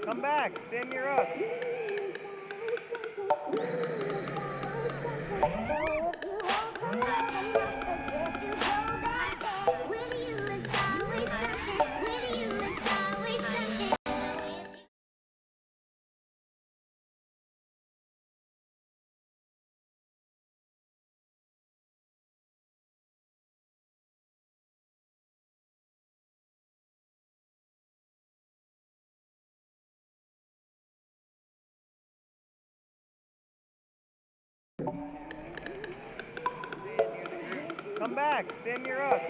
Come back, stand near us. Come back, stand near us.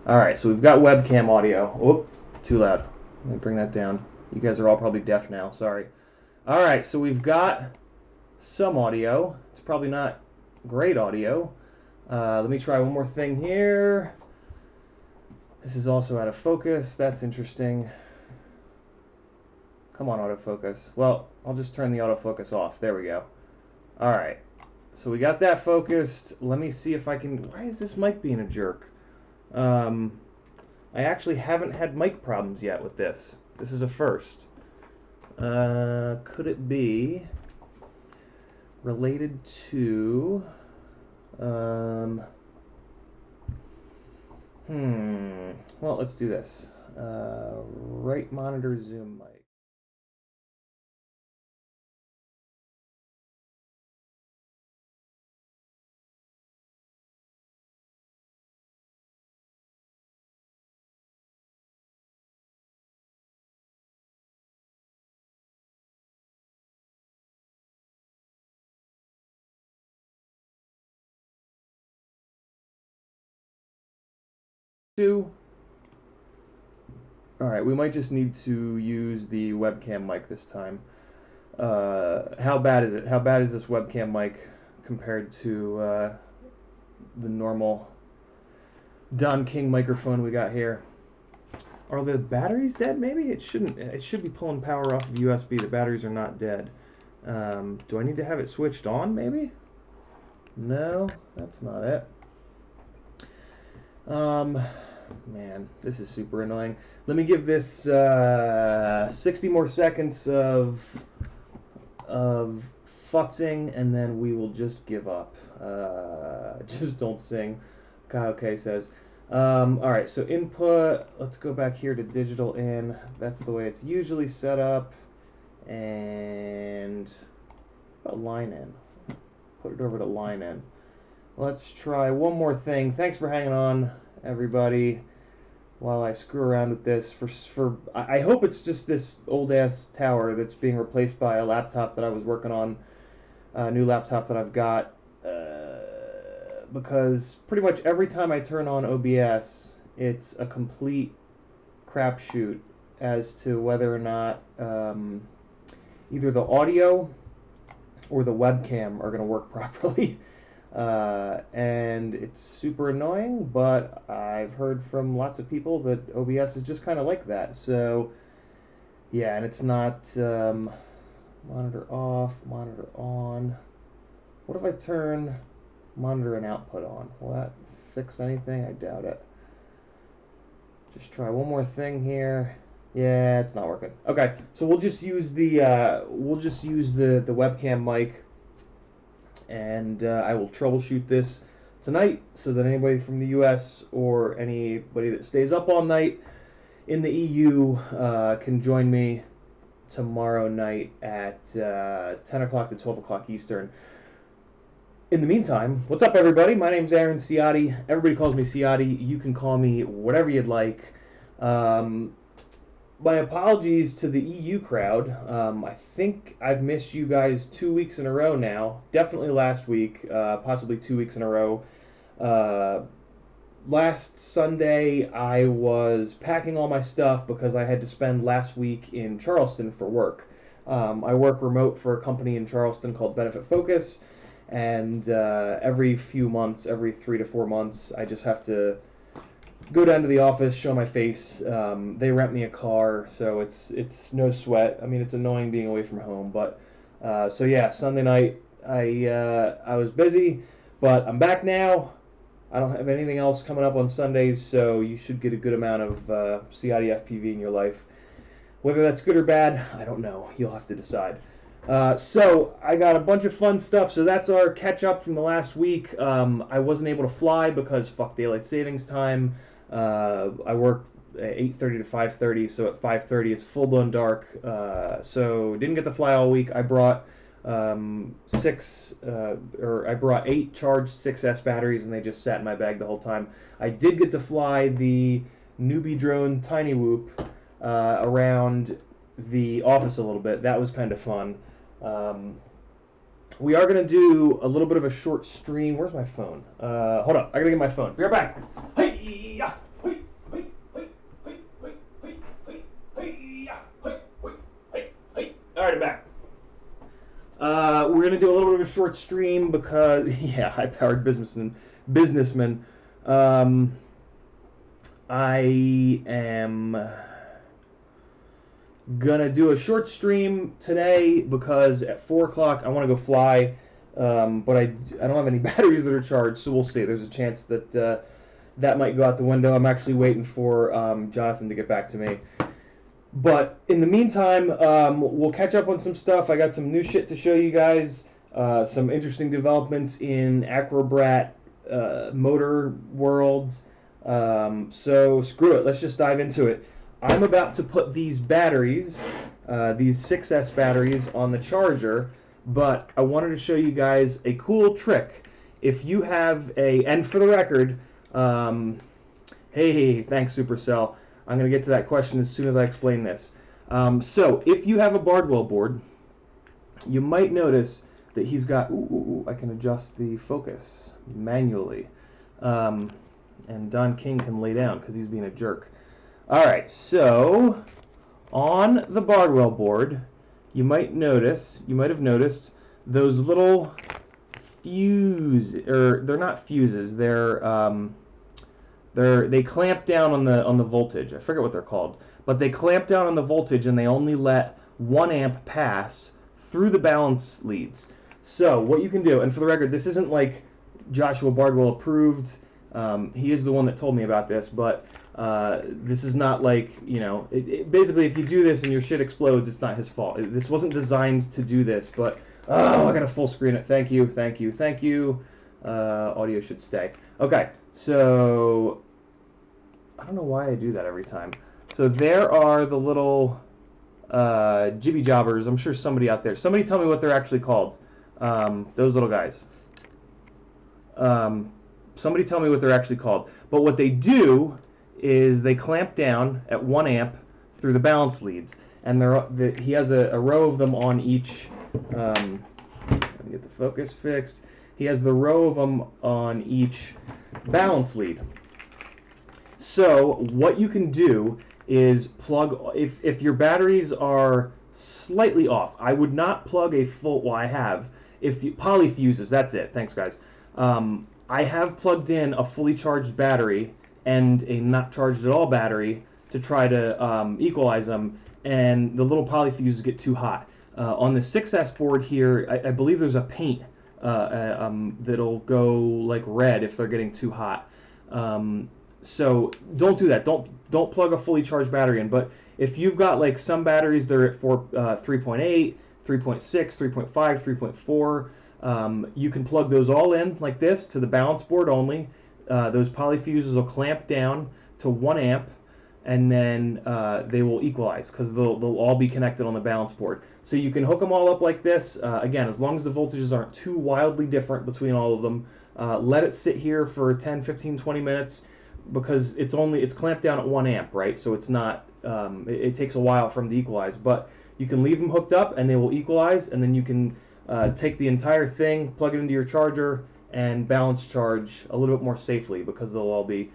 Alright, so we've got webcam audio. Whoop, too loud. Let me bring that down. You guys are all probably deaf now, sorry. Alright, so we've got some audio. It's probably not great audio. Let me try one more thing here. This is also out of focus. That's interesting. Come on, autofocus. Well, I'll just turn the autofocus off. There we go. Alright, so we got that focused. Let me see if I can... Why is this mic being a jerk? I actually haven't had mic problems yet with this. This is a first. Could it be related to... Well, let's do this. Right monitor zoom mic. Alright, we might just need to use the webcam mic this time. How bad is it? How bad is this webcam mic compared to the normal Don King microphone we got here? Are the batteries dead maybe? It shouldn't. It should be pulling power off of USB. The batteries are not dead. Do I need to have it switched on maybe? No, that's not it. Man, this is super annoying. Let me give this 60 more seconds of futzing, and then we will just give up. Just don't sing, Aikon AK says. Alright, so input, let's go back here to digital in. That's the way it's usually set up. And line in. Put it over to line in. Let's try one more thing. Thanks for hanging on, everybody, while I screw around with this. I hope it's just this old ass tower that's being replaced by a laptop that I was working on new laptop that I've got, because pretty much every time I turn on OBS, it's a complete crapshoot as to whether or not either the audio or the webcam are going to work properly. And it's super annoying, but I've heard from lots of people that OBS is just kind of like that. So, yeah, and it's not monitor off, monitor on. What if I turn monitor and output on? Will that fix anything? I doubt it. Just try one more thing here. Yeah, it's not working. Okay, so we'll just use the webcam mic, and I will troubleshoot this tonight so that anybody from the U.S. or anybody that stays up all night in the EU can join me tomorrow night at 10 o'clock to 12 o'clock Eastern. In the meantime, what's up, everybody? My name's Aaron Ciotti. Everybody calls me Ciotti. You can call me whatever you'd like. My apologies to the EU crowd. I think I've missed you guys 2 weeks in a row now. Definitely last week, possibly 2 weeks in a row. Last Sunday, I was packing all my stuff because I had to spend last week in Charleston for work. I work remote for a company in Charleston called Benefit Focus, and every few months, every 3 to 4 months, I just have to go down to the office, show my face. They rent me a car, so it's no sweat. I mean, it's annoying being away from home, but so yeah, Sunday night I was busy, but I'm back now. I don't have anything else coming up on Sundays, so you should get a good amount of Ciotti FPV in your life. Whether that's good or bad, I don't know. You'll have to decide. So I got a bunch of fun stuff. So that's our catch up from the last week. I wasn't able to fly because fuck daylight savings time. I work at 8:30 to 5:30, so at 5:30 it's full blown dark. So didn't get to fly all week. I brought I brought 8 charged 6S batteries, and they just sat in my bag the whole time. I did get to fly the newbie drone Tiny Whoop around the office a little bit. That was kind of fun. We are going to do a little bit of a short stream. Where's my phone? Hold up. I got to get my phone. Be right back. Hey-ya! All right, I'm back. We're going to do a little bit of a short stream because, yeah, high-powered businessman. I am gonna do a short stream today because at 4 o'clock I want to go fly, but I don't have any batteries that are charged, so we'll see. There's a chance that that might go out the window. I'm actually waiting for Jonathan to get back to me. But in the meantime, we'll catch up on some stuff. I got some new shit to show you guys, some interesting developments in Acrobrat motor worlds. So screw it, let's just dive into it. I'm about to put these batteries, these 6S batteries, on the charger, but I wanted to show you guys a cool trick. If you have and for the record, hey, thanks Supercell. I'm going to get to that question as soon as I explain this. So, if you have a Bardwell board, you might notice that he's got, I can adjust the focus manually. And Don King can lay down because he's being a jerk. Alright, so on the Bardwell board, you might have noticed those little they're not fuses, they clamp down on the voltage. I forget what they're called, but they clamp down on the voltage and they only let 1 amp pass through the balance leads. So what you can do, and for the record, this isn't like Joshua Bardwell approved. He is the one that told me about this, but this is not like, you know, basically if you do this and your shit explodes, it's not his fault. This wasn't designed to do this, but, oh, I gotta full screen it. Thank you. Audio should stay. Okay, so, I don't know why I do that every time. So there are the little jibby jobbers. I'm sure somebody out there, somebody tell me what they're actually called. Those little guys. Somebody tell me what they're actually called. But what they do is they clamp down at 1 amp through the balance leads, and he has a row of them on each. and get the focus fixed. He has the row of them on each balance lead. So what you can do is plug, if your batteries are slightly off, I would not plug a full, well I have, if you, polyfuses, that's it, thanks guys. I have plugged in a fully charged battery and a not charged at all battery to try to equalize them, and the little polyfuses get too hot. On the 6S board here, I believe there's a paint that'll go like red if they're getting too hot. So don't do that. Don't plug a fully charged battery in. But if you've got like some batteries that are at 3.8, 3.6, 3.5, 3.4, you can plug those all in like this to the balance board only. Those polyfuses will clamp down to 1 amp, and then they will equalize because they'll all be connected on the balance board. So you can hook them all up like this. Again, as long as the voltages aren't too wildly different between all of them. Let it sit here for 10, 15, 20 minutes because it's clamped down at 1 amp, right? So it's not, it takes a while for them to equalize. But you can leave them hooked up and they will equalize, and then you can take the entire thing, plug it into your charger, and balance charge a little bit more safely because they'll all be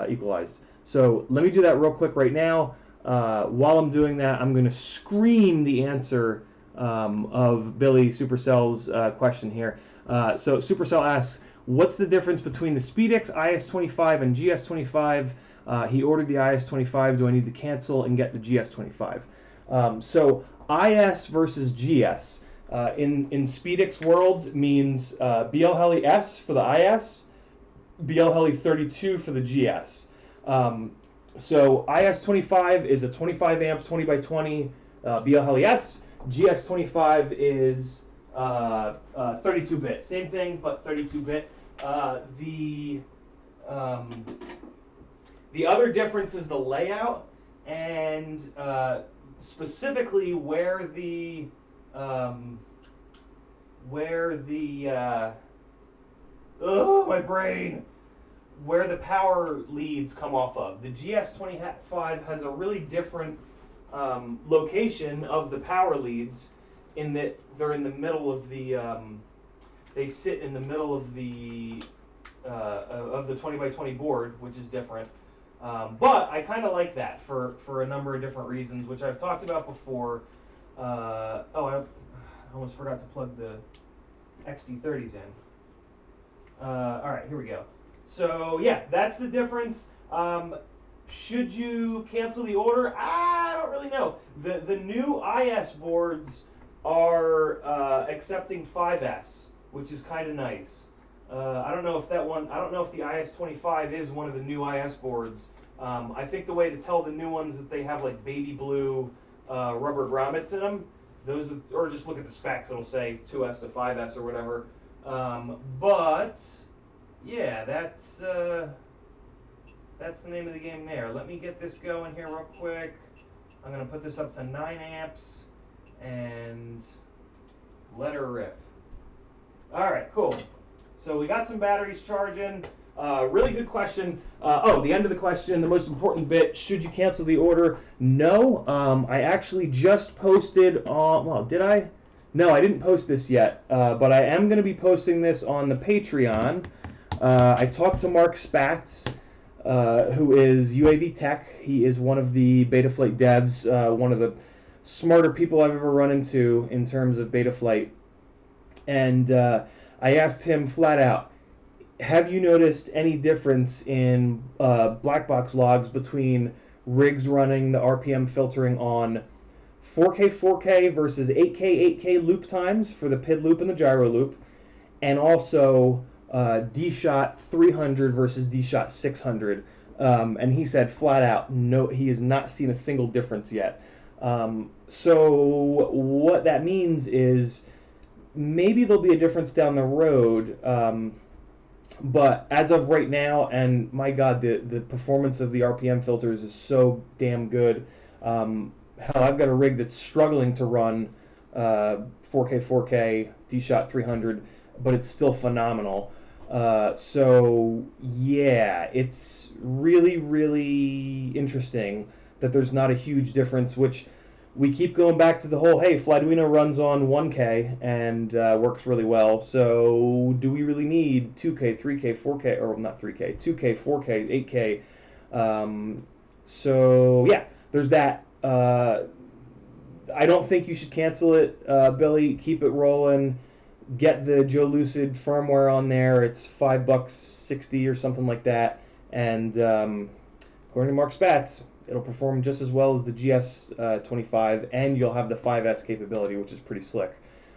equalized. So let me do that real quick right now. While I'm doing that, I'm going to scream the answer of Billy Supercell's question here. So Supercell asks, what's the difference between the SpeedX IS-25 and GS-25? He ordered the IS-25. Do I need to cancel and get the GS-25? So IS versus GS in SpeedX world means BL Heli S for the IS, BL Heli 32 for the GS. So IS-25 is a 25 amps 20 by 20 BL Heli S. GS-25 is 32-bit. Same thing, but 32-bit. The other difference is the layout and specifically where the oh my brain. Where the power leads come off of. The GS-25 has a really different location of the power leads in that they're in the middle of the, they sit in the middle of the 20 by 20 board, which is different. But I kind of like that for a number of different reasons, which I've talked about before. Oh, I almost forgot to plug the XD30s in. All right, here we go. So yeah, that's the difference. Should you cancel the order? I don't really know. The new IS boards are accepting 5S, which is kind of nice. I don't know if that one. I don't know if the IS-25 is one of the new IS boards. I think the way to tell the new ones is that they have like baby blue rubber grommets in them. Those, or just look at the specs. It'll say 2S to 5S or whatever. But yeah, that's the name of the game there. Let me get this going here real quick. I'm going to put this up to 9 amps and let her rip. All right, cool. So we got some batteries charging. Really good question. Oh, the end of the question, the most important bit, should you cancel the order? No, I actually just posted on, well, did I? No, I didn't post this yet, but I am going to be posting this on the Patreon. I talked to Mark Spatz, who is UAV Tech. He is one of the Betaflight devs, one of the smarter people I've ever run into in terms of Betaflight. And I asked him flat out, have you noticed any difference in black box logs between rigs running the RPM filtering on 4K 4K versus 8K 8K loop times for the PID loop and the gyro loop, and also D-Shot 300 versus D-Shot 600? And he said flat out, no, he has not seen a single difference yet. So what that means is maybe there'll be a difference down the road, but as of right now, and my God, the performance of the RPM filters is so damn good. Hell, I've got a rig that's struggling to run 4K 4K D-Shot 300, but it's still phenomenal. So yeah, it's really, really interesting that there's not a huge difference, which we keep going back to the whole, hey, Flyduino runs on 1K and works really well, so do we really need 2K, 3K, 4K, or not 3K, 2K, 4K, 8K? So, yeah, there's that. I don't think you should cancel it, Billy. Keep it rolling. Get the Joe Lucid firmware on there. It's $5.60 or something like that. And according to Mark Spatz, it'll perform just as well as the GS25, and you'll have the 5S capability, which is pretty slick.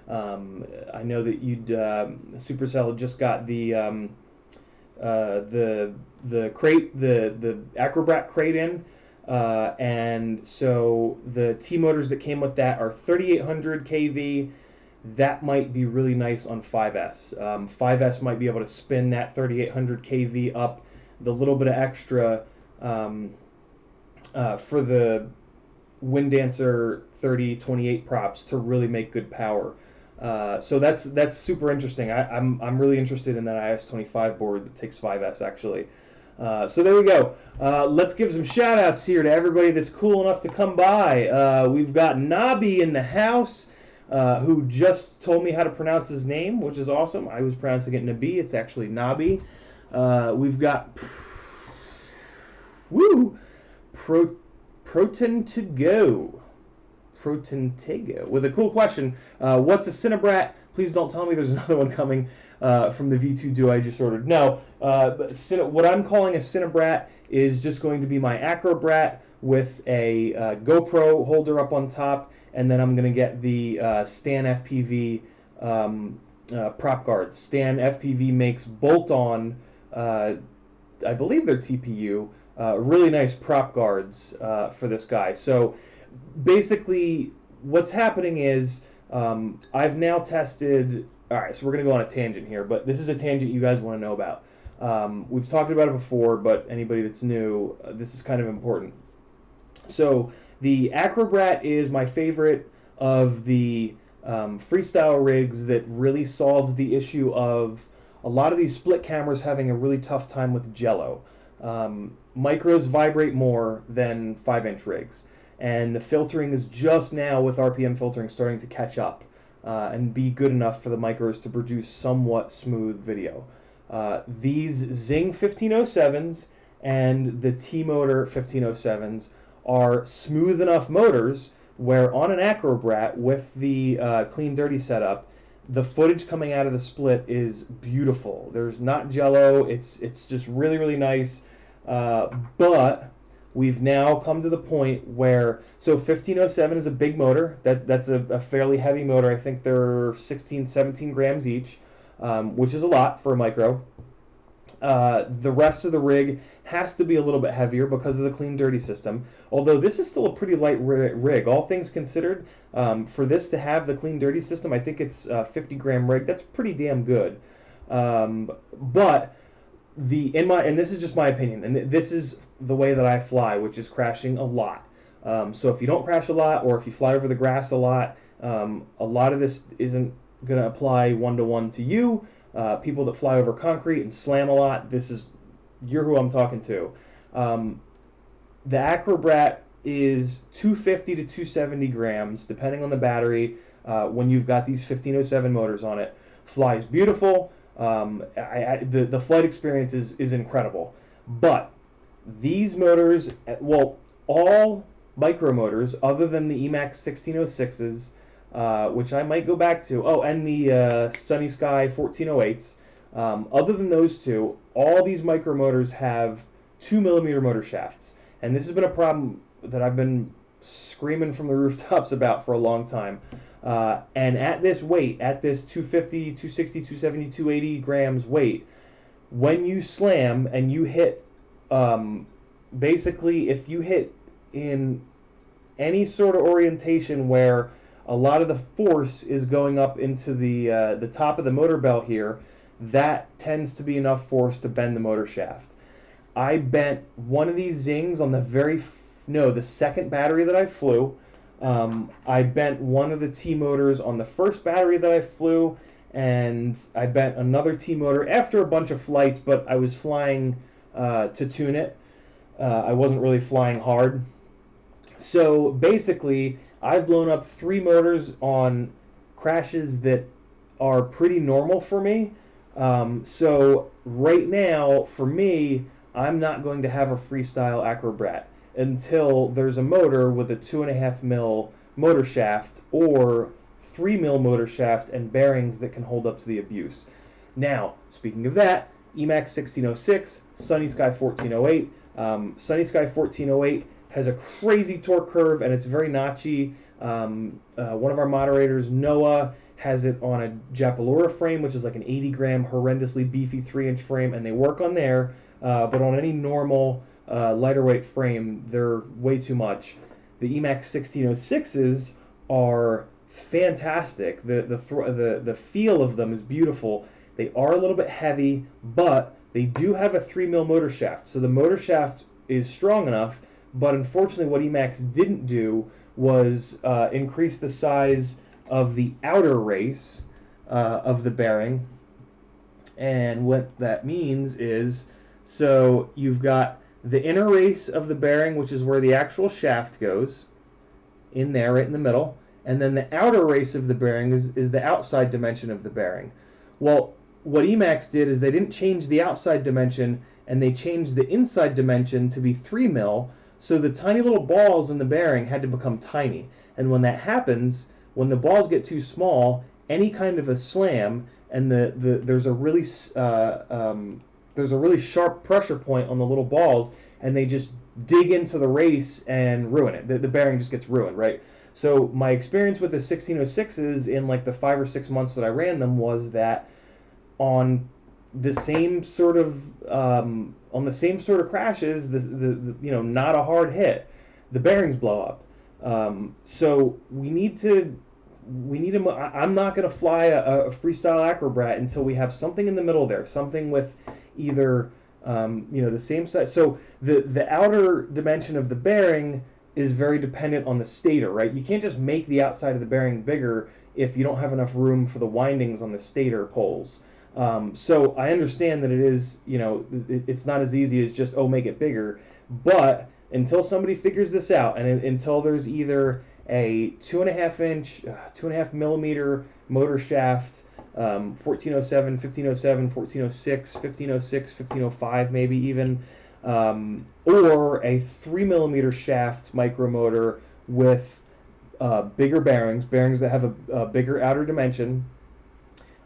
I know that Supercell just got the crate, the CineBrat crate in, and so the T motors that came with that are 3800 kV. That might be really nice on 5S. 5S might be able to spin that 3800 kV up the little bit of extra for the Wind Dancer 3028 props to really make good power. So that's super interesting. I'm really interested in that IS-25 board that takes 5S actually. So there we go. Let's give some shout outs here to everybody that's cool enough to come by. We've got Nabi in the house, who just told me how to pronounce his name, which is awesome. I was pronouncing it Nabi. It's actually Nabi. We've got Protein to Go. Protintego with a cool question. What's a CineBrat? Please don't tell me there's another one coming from the V2 Duo I just ordered. No, but what I'm calling a CineBrat is just going to be my AcroBrat with a GoPro holder up on top, and then I'm going to get the Stan FPV prop guards. Stan FPV makes bolt-on, I believe they're TPU, really nice prop guards for this guy. So basically what's happening is I've now tested, alright, so we're going to go on a tangent here, but this is a tangent you guys want to know about. We've talked about it before, but anybody that's new, this is kind of important. So the AcroBrat is my favorite of the freestyle rigs that really solves the issue of a lot of these split cameras having a really tough time with jello. Micros vibrate more than 5-inch rigs, and the filtering is just now, with RPM filtering, starting to catch up and be good enough for the micros to produce somewhat smooth video. These Zing 1507s and the T-Motor 1507s are smooth enough motors where on an AcroBrat with the clean dirty setup, the footage coming out of the split is beautiful. There's not jello. It's just really, really nice. But we've now come to the point where, so 1507 is a big motor. That's a fairly heavy motor. I think they're 16, 17 grams each, which is a lot for a micro. The rest of the rig has to be a little bit heavier because of the clean dirty system, although this is still a pretty light rig. All things considered, for this to have the clean dirty system, I think it's a 50-gram rig. That's pretty damn good. But and this is just my opinion, and this is the way that I fly, which is crashing a lot. So if you don't crash a lot, or if you fly over the grass a lot of this isn't going to apply one-to-one to you. People that fly over concrete and slam a lot, you're who I'm talking to. The AcroBrat is 250 to 270 grams, depending on the battery, when you've got these 1507 motors on it. Flies beautiful. The flight experience is incredible. But these motors, well, all micro motors, other than the Emax 1606s, which I might go back to. Oh, and the Sunny Sky 1408s. Other than those two, all these micro motors have 2mm motor shafts. And this has been a problem that I've been screaming from the rooftops about for a long time. And at this weight, at this 250, 260, 270, 280 grams weight, when you slam and you hit, basically if you hit in any sort of orientation where a lot of the force is going up into the top of the motor bell here, that tends to be enough force to bend the motor shaft. I bent one of these Zings on the second battery that I flew. I bent one of the T-motors on the first battery that I flew, and I bent another T-motor after a bunch of flights, but I was flying to tune it. I wasn't really flying hard. So basically, I've blown up 3 motors on crashes that are pretty normal for me. So right now, for me, I'm not going to have a freestyle acrobrat until there's a motor with a 2.5 mil motor shaft or 3 mil motor shaft and bearings that can hold up to the abuse. Now, speaking of that, Emax 1606, Sunny Sky 1408. Sunny Sky 1408 has a crazy torque curve and it's very notchy. One of our moderators, Noah, has it on a Japalura frame, which is like an 80-gram, horrendously beefy 3-inch frame, and they work on there. But on any normal lighter weight frame, they're way too much. The Emax 1606s are fantastic. The feel of them is beautiful. They are a little bit heavy, but they do have a 3 mil motor shaft. So the motor shaft is strong enough, but unfortunately what Emax didn't do was increase the size of the outer race of the bearing. And what that means is, so you've got the inner race of the bearing, which is where the actual shaft goes, in there, right in the middle. And then the outer race of the bearing is the outside dimension of the bearing. Well, what Emax did is they didn't change the outside dimension, and they changed the inside dimension to be 3 mil, so the tiny little balls in the bearing had to become tiny. And when that happens, when the balls get too small, any kind of a slam, and there's a really sharp pressure point on the little balls, and they just dig into the race and ruin it. The bearing just gets ruined, right? So my experience with the 1606s in like the 5 or 6 months that I ran them was that on the same sort of crashes, not a hard hit, the bearings blow up. So we need to. I'm not going to fly a freestyle acrobrat until we have something in the middle there, something with either the same size. So the outer dimension of the bearing is very dependent on the stator, right? You can't just make the outside of the bearing bigger if you don't have enough room for the windings on the stator poles. So I understand that it is, it's not as easy as just, make it bigger. But until somebody figures this out, and until there's either a 2.5-inch, 2.5 millimeter motor shaft, 1407, 1507, 1406, 1506, 1505, maybe even, or a 3 millimeter shaft micromotor with bigger bearings that have a bigger outer dimension,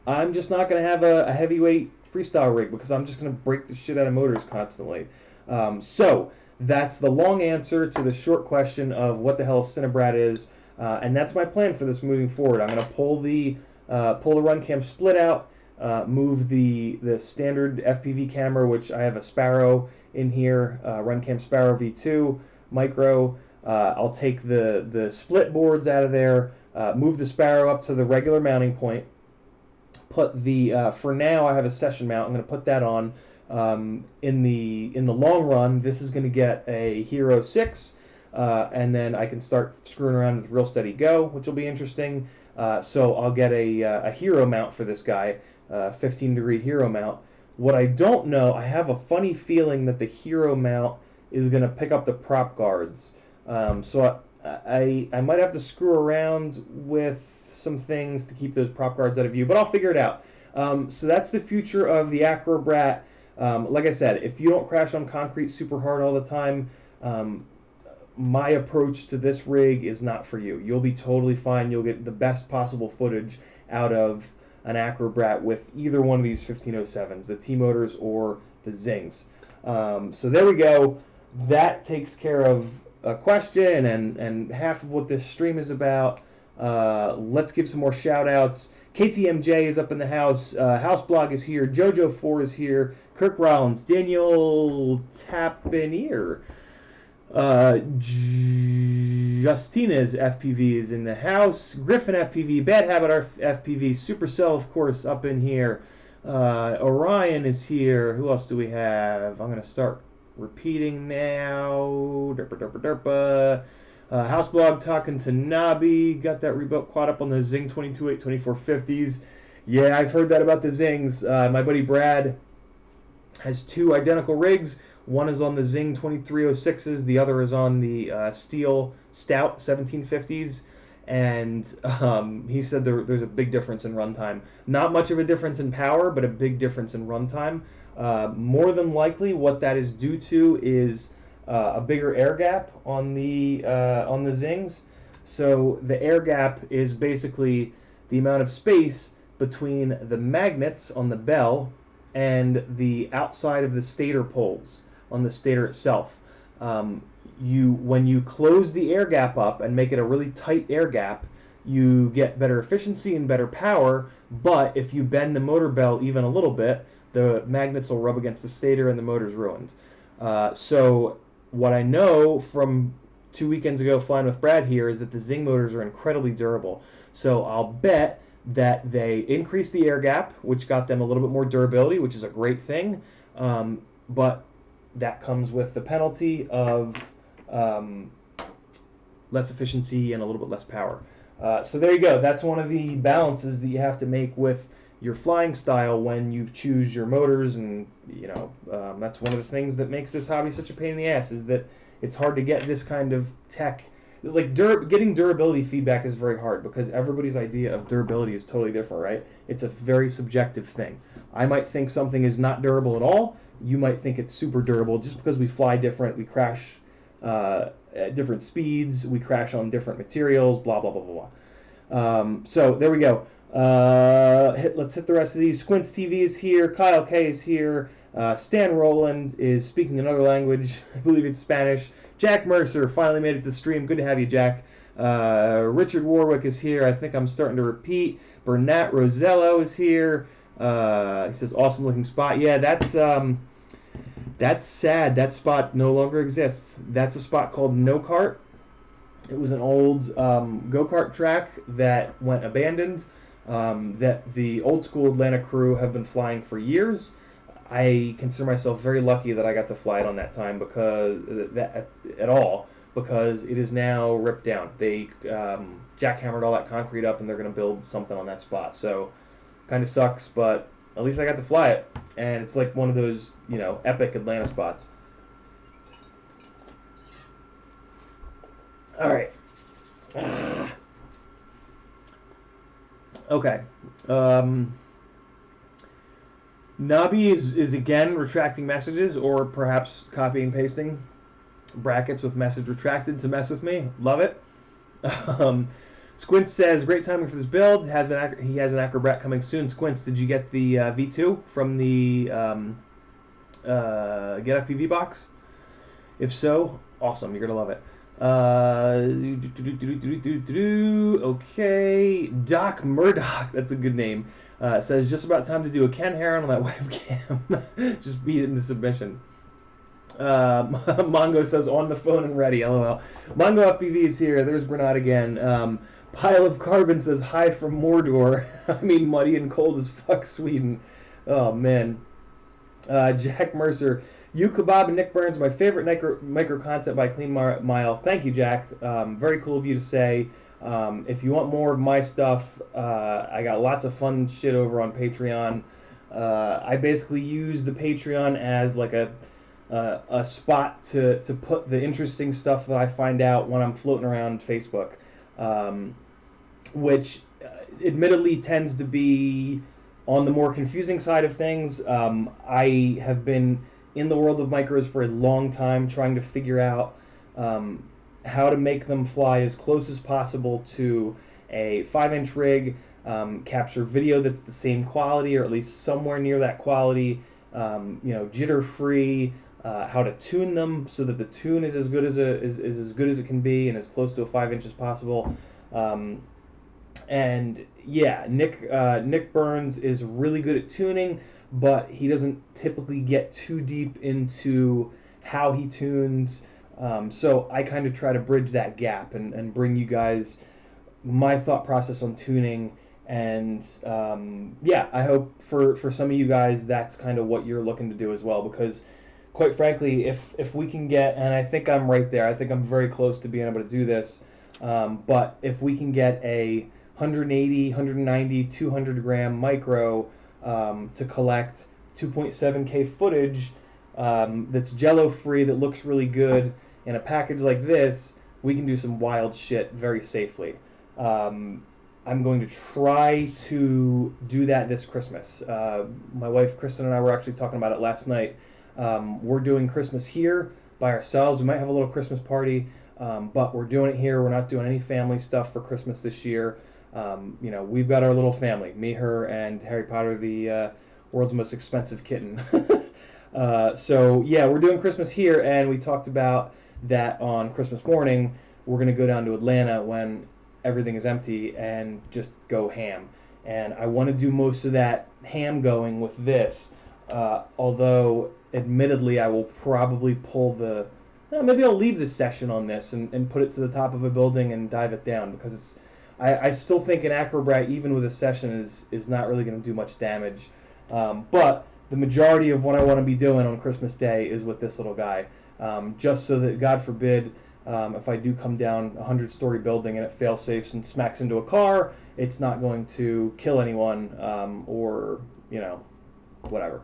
I'm just not going to have a heavyweight freestyle rig because I'm just going to break the shit out of motors constantly. So that's the long answer to the short question of what the hell CineBrat is, and that's my plan for this moving forward. I'm going to pull the run cam split out, move the standard FPV camera, which I have a Sparrow in here, run cam Sparrow V2 micro. I'll take the split boards out of there, move the Sparrow up to the regular mounting point. Put the for now I have a session mount. I'm going to put that on. In the long run, this is going to get a Hero 6, and then I can start screwing around with Real Steady Go, which will be interesting. So I'll get a Hero mount for this guy, 15-degree Hero mount. What I don't know, I have a funny feeling that the Hero mount is going to pick up the prop guards. So I might have to screw around with some things to keep those prop guards out of view, but I'll figure it out. So that's the future of the acrobrat. Like I said, if you don't crash on concrete super hard all the time, my approach to this rig is not for you. You'll be totally fine. You'll get the best possible footage out of an acrobrat with either one of these 1507s, the T-motors or the Zings. So there we go. That takes care of a question and half of what this stream is about. Let's give some more shout outs. KTMJ is up in the house. Houseblog is here. Jojo4 is here. Kirk Rollins. Daniel Tapinier. Justina's FPV is in the house. Griffin FPV. Bad Habit FPV. Supercell, of course, up in here. Orion is here. Who else do we have? I'm going to start repeating now. Derpa, derpa, derpa. Houseblog talking to Nabi. Got that rebuilt quad up on the Zing 22.8 2450s. Yeah, I've heard that about the Zings. My buddy Brad has 2 identical rigs. One is on the Zing 2306s, the other is on the Steel Stout 1750s, and he said there's a big difference in runtime. Not much of a difference in power, but a big difference in runtime. More than likely, what that is due to is a bigger air gap on the Zings. So the air gap is basically the amount of space between the magnets on the bell and the outside of the stator poles on the stator itself. When you close the air gap up and make it a really tight air gap, you get better efficiency and better power, but if you bend the motor bell even a little bit, the magnets will rub against the stator and the motor's ruined. So what I know from 2 weekends ago flying with Brad here is that the Zing motors are incredibly durable. So I'll bet that they increased the air gap, which got them a little bit more durability, which is a great thing. But that comes with the penalty of less efficiency and a little bit less power. So there you go. That's one of the balances that you have to make with your flying style when you choose your motors, and that's one of the things that makes this hobby such a pain in the ass, is that it's hard to get this kind of tech. Like getting durability feedback is very hard because everybody's idea of durability is totally different, right? It's a very subjective thing. I might think something is not durable at all. You might think it's super durable just because we fly different, we crash at different speeds, we crash on different materials, blah, blah, blah, blah, blah. So there we go. Let's hit the rest of these. Squints TV is here. Kyle K is here. Stan Rowland is speaking another language. I believe it's Spanish. Jack Mercer finally made it to the stream. Good to have you, Jack. Richard Warwick is here. I think I'm starting to repeat. Bernat Rosello is here. He says, awesome looking spot. Yeah, that's sad. That spot no longer exists. That's a spot called No Kart. It was an old go-kart track that went abandoned, that the old school Atlanta crew have been flying for years. I consider myself very lucky that I got to fly it on that time because it is now ripped down. They jackhammered all that concrete up and they're going to build something on that spot. So kind of sucks, but at least I got to fly it. And it's like one of those, epic Atlanta spots. All right. Okay. Nabi is again retracting messages, or perhaps copying and pasting brackets with message retracted to mess with me. Love it. Squints says, great timing for this build. He has an Acrobrat coming soon. Squints, did you get the V2 from the Get FPV box? If so, awesome. You're going to love it. Okay. Doc Murdoch, that's a good name. Says, just about time to do a Ken Heron on that webcam. Just beat it into submission. Mongo says, on the phone and ready, lol. Mongo FPV is here. There's Bernard again. Pile of Carbon says, hi from Mordor. I mean, muddy and cold as fuck Sweden. Oh, man. Jack Mercer, you Kebab and Nick Burns, my favorite micro content by Clean Mile. Thank you, Jack. Very cool of you to say. If you want more of my stuff, I got lots of fun shit over on Patreon. I basically use the Patreon as like a spot to put the interesting stuff that I find out when I'm floating around Facebook, which admittedly tends to be on the more confusing side of things. I have been in the world of micros for a long time trying to figure out how to make them fly as close as possible to a 5-inch rig, capture video that's the same quality or at least somewhere near that quality, jitter free, how to tune them so that the tune is as good as as good as it can be and as close to a 5-inch as possible. And yeah, Nick Burns is really good at tuning, but he doesn't typically get too deep into how he tunes. So I kind of try to bridge that gap and bring you guys my thought process on tuning. And yeah, I hope for some of you guys that's kind of what you're looking to do as well, because quite frankly, if we can get, and I think I'm right there, I think I'm very close to being able to do this, but if we can get a 180, 190, 200 gram micro to collect 2.7K footage that's Jello free, that looks really good in a package like this, we can do some wild shit very safely. Um, I'm going to try to do that this Christmas. My wife Kristen and I were actually talking about it last night. We're doing Christmas here by ourselves. We might have a little Christmas party, but we're doing it here. We're not doing any family stuff for Christmas this year. You know, we've got our little family, me, her, and Harry Potter, the world's most expensive kitten. So yeah, we're doing Christmas here, and we talked about that on Christmas morning. We're gonna go down to Atlanta when everything is empty and just go ham. And I want to do most of that ham going with this. Although, admittedly, I will probably pull the. Maybe I'll leave this session on this and put it to the top of a building and dive it down, because it's. I still think an CineBrat, even with a session, is not really going to do much damage. But the majority of what I want to be doing on Christmas Day is with this little guy, just so that, God forbid, if I do come down a 100-story building and it fail-safes and smacks into a car, it's not going to kill anyone, or, you know, whatever.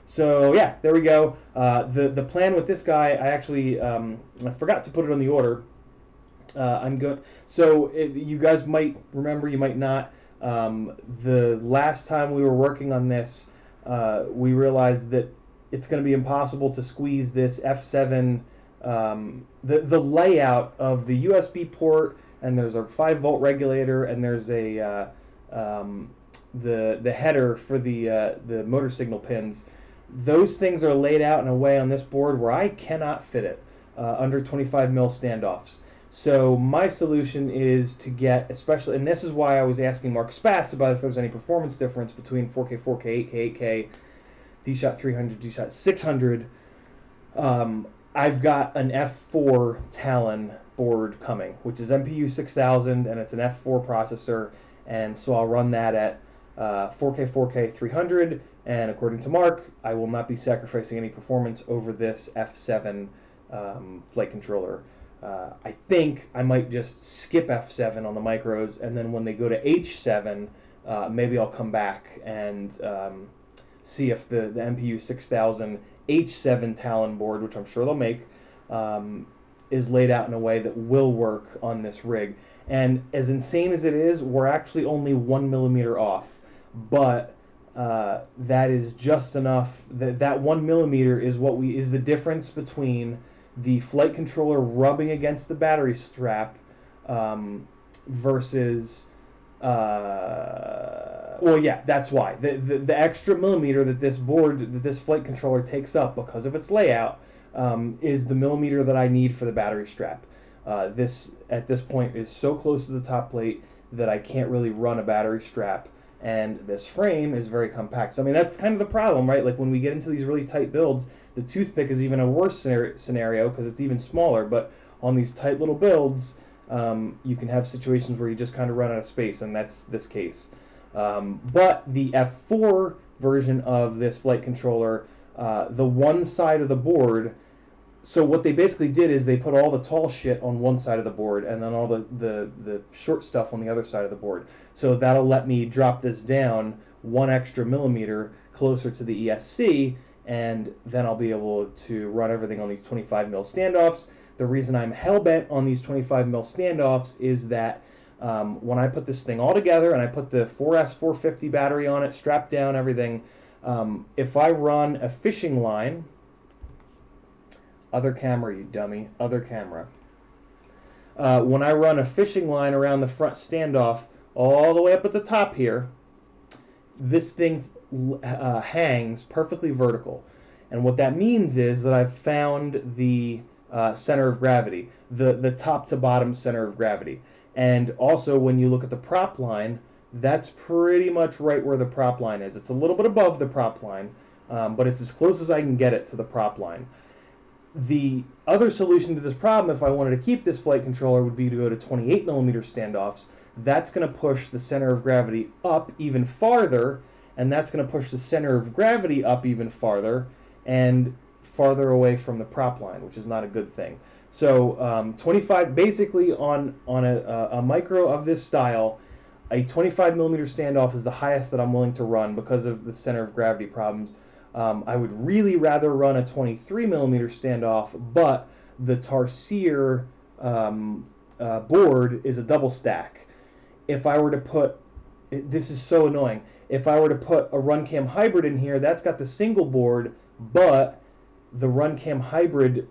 So yeah, there we go. The plan with this guy, I actually I forgot to put it on the order. I'm good. So you guys might remember, you might not. The last time we were working on this, we realized that it's going to be impossible to squeeze this F7. The layout of the USB port, and there's a 5-volt regulator, and there's a the header for the motor signal pins. Those things are laid out in a way on this board where I cannot fit it under 25 mil standoffs. So my solution is to get, especially, and this is why I was asking Mark Spatz about if there's any performance difference between 4K, 4K, 8K, 8K, D-Shot 300, D-Shot 600. I've got an F4 Talon board coming, which is MPU 6000, and it's an F4 processor, and so I'll run that at 4K, 4K, 300, and according to Mark, I will not be sacrificing any performance over this F7 flight controller. I think I might just skip F7 on the micros, and then when they go to H7, maybe I'll come back and see if the MPU 6000 H7 Talon board, which I'm sure they'll make, is laid out in a way that will work on this rig. And as insane as it is, we're actually only 1 millimeter off, but that is just enough. That 1 millimeter is is the difference between the flight controller rubbing against the battery strap versus well, yeah, that's why the extra millimeter that this flight controller takes up because of its layout is the millimeter that I need for the battery strap. This at this point is so close to the top plate that I can't really run a battery strap, and this frame is very compact. So I mean, that's kind of the problem, right? Like when we get into these really tight builds, the toothpick is even a worse scenario because it's even smaller. But on these tight little builds, you can have situations where you just kind of run out of space, and that's this case. But the F4 version of this flight controller, the one side of the board, so what they basically did is they put all the tall shit on one side of the board and then all the short stuff on the other side of the board. So that'll let me drop this down 1 extra millimeter closer to the ESC, and then I'll be able to run everything on these 25 mil standoffs. The reason I'm hell-bent on these 25 mil standoffs is that when I put this thing all together and I put the 4S450 battery on it, strapped down, everything, if I run a fishing line, other camera, you dummy, other camera. When I run a fishing line around the front standoff all the way up at the top here, this thing hangs perfectly vertical. And what that means is that I've found the center of gravity, the top to bottom center of gravity. And also when you look at the prop line, that's pretty much right where the prop line is. It's a little bit above the prop line, but it's as close as I can get it to the prop line. The other solution to this problem, if I wanted to keep this flight controller, would be to go to 28 millimeter standoffs. That's going to push the center of gravity up even farther, and that's going to push the center of gravity up even farther and farther away from the prop line, which is not a good thing. So 25, basically on a micro of this style, a 25 millimeter standoff is the highest that I'm willing to run because of the center of gravity problems. I would really rather run a 23mm standoff, but the Tarsier board is a double stack. If I were to put, this is so annoying, if I were to put a Runcam hybrid in here, that's got the single board, but the Runcam hybrid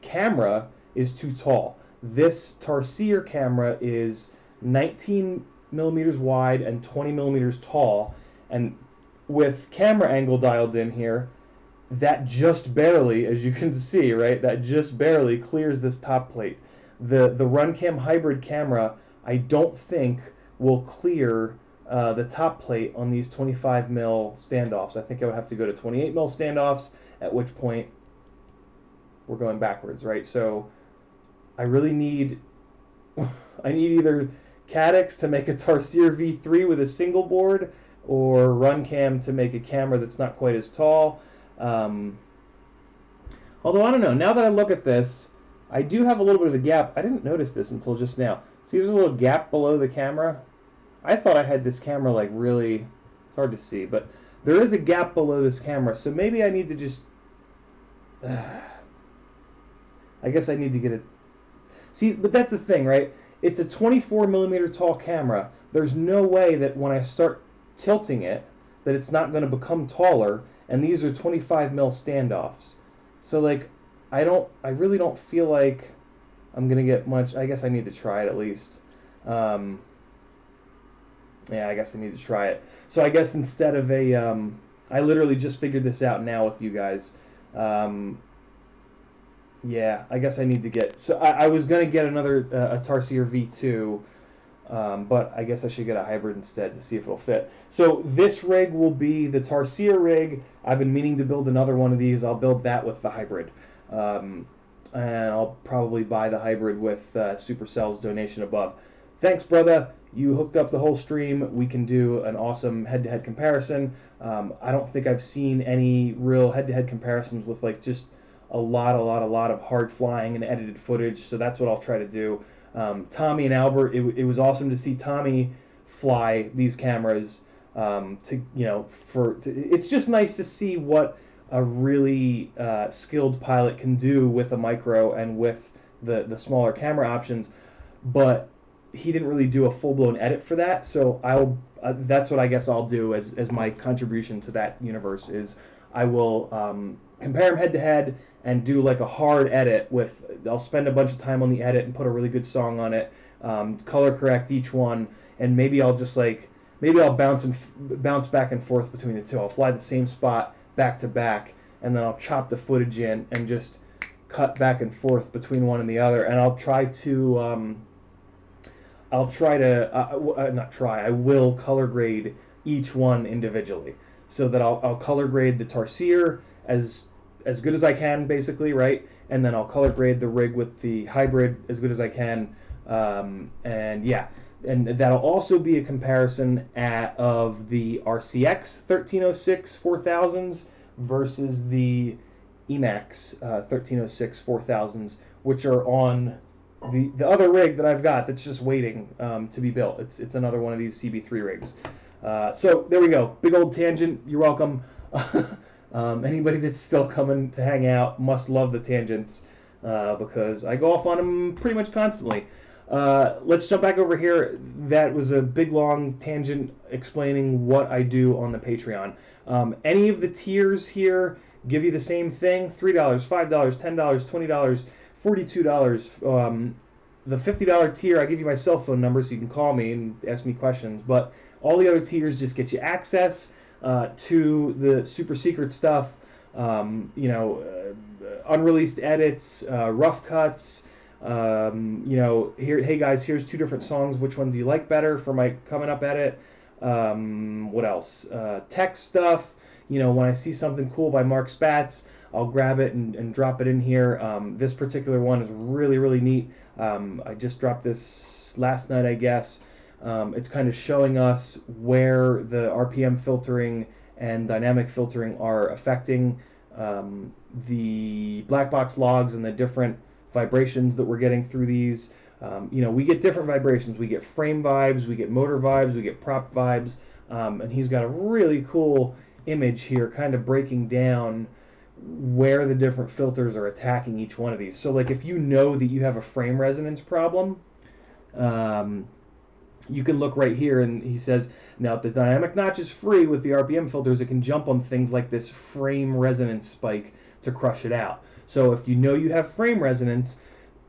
camera is too tall. This Tarsier camera is 19mm wide and 20mm tall, and with camera angle dialed in here, that just barely, as you can see, right, that just barely clears this top plate. The Runcam hybrid camera, I don't think will clear the top plate on these 25mm standoffs. I think I would have to go to 28mm standoffs, at which point we're going backwards, right? So I really need, I need either Caddx to make a Tarsier V3 with a single board, or Runcam to make a camera that's not quite as tall. Although I don't know, now that I look at this, I do have a little bit of a gap. I didn't notice this until just now. See, there's a little gap below the camera. I thought I had this camera like really, it's hard to see, but there is a gap below this camera, so maybe I need to just, I guess I need to get it. See, but that's the thing, right? It's a 24mm tall camera. There's no way that when I start tilting it, that it's not going to become taller, and these are 25mm standoffs. So like, I really don't feel like I'm going to get much. I guess I need to try it at least. Yeah, I guess I need to try it. So I guess instead of a, I literally just figured this out now with you guys. Yeah, I guess I need to get, so I was going to get another, a Tarsier V2, but I guess I should get a hybrid instead to see if it'll fit. So this rig will be the Tarsier rig. I've been meaning to build another one of these. I'll build that with the hybrid. And I'll probably buy the hybrid with Supercell's donation above. Thanks, brother. You hooked up the whole stream. We can do an awesome head-to-head comparison. I don't think I've seen any real head-to-head comparisons with like just a lot of hard flying and edited footage. So that's what I'll try to do. Tommy and Albert, it was awesome to see Tommy fly these cameras. It's just nice to see what a really skilled pilot can do with a micro and with the smaller camera options. But he didn't really do a full-blown edit for that, so that's what I guess I'll do as my contribution to that universe is I will compare them head-to-head and do like a hard edit with, I'll spend a bunch of time on the edit and put a really good song on it, color correct each one, and maybe I'll just like, maybe I'll bounce back and forth between the two. I'll fly the same spot back to back, and then I'll chop the footage in and just cut back and forth between one and the other, and I'll try to, I will color grade each one individually, so that I'll color grade the Tarsier as good as I can, basically, right? And then I'll color grade the rig with the hybrid as good as I can, and yeah, and that'll also be a comparison of the RCX 1306 4000s versus the Emax 1306 4000s, which are on the other rig that I've got that's just waiting to be built. It's another one of these CB3 rigs. So there we go. Big old tangent. You're welcome. Anybody that's still coming to hang out must love the tangents because I go off on them pretty much constantly. Let's jump back over here. That was a big long tangent explaining what I do on the Patreon. Any of the tiers here give you the same thing: $3, $5, $10, $20, $42. The $50 tier, I give you my cell phone number so you can call me and ask me questions. But all the other tiers just get you access to the super secret stuff, unreleased edits, rough cuts. Here, hey guys, here's 2 different songs. Which one do you like better for my coming up edit? What else? Tech stuff. When I see something cool by Mark Spatz, I'll grab it and drop it in here. This particular one is really, really neat. I just dropped this last night, I guess. It's kind of showing us where the RPM filtering and dynamic filtering are affecting the black box logs and the different vibrations that we're getting through these. We get different vibrations. We get frame vibes, we get motor vibes, we get prop vibes, and he's got a really cool image here, kind of breaking down where the different filters are attacking each one of these. So like if you know that you have a frame resonance problem, you can look right here, and he says, now if the dynamic notch is free with the RPM filters, it can jump on things like this frame resonance spike to crush it out. So if you know you have frame resonance,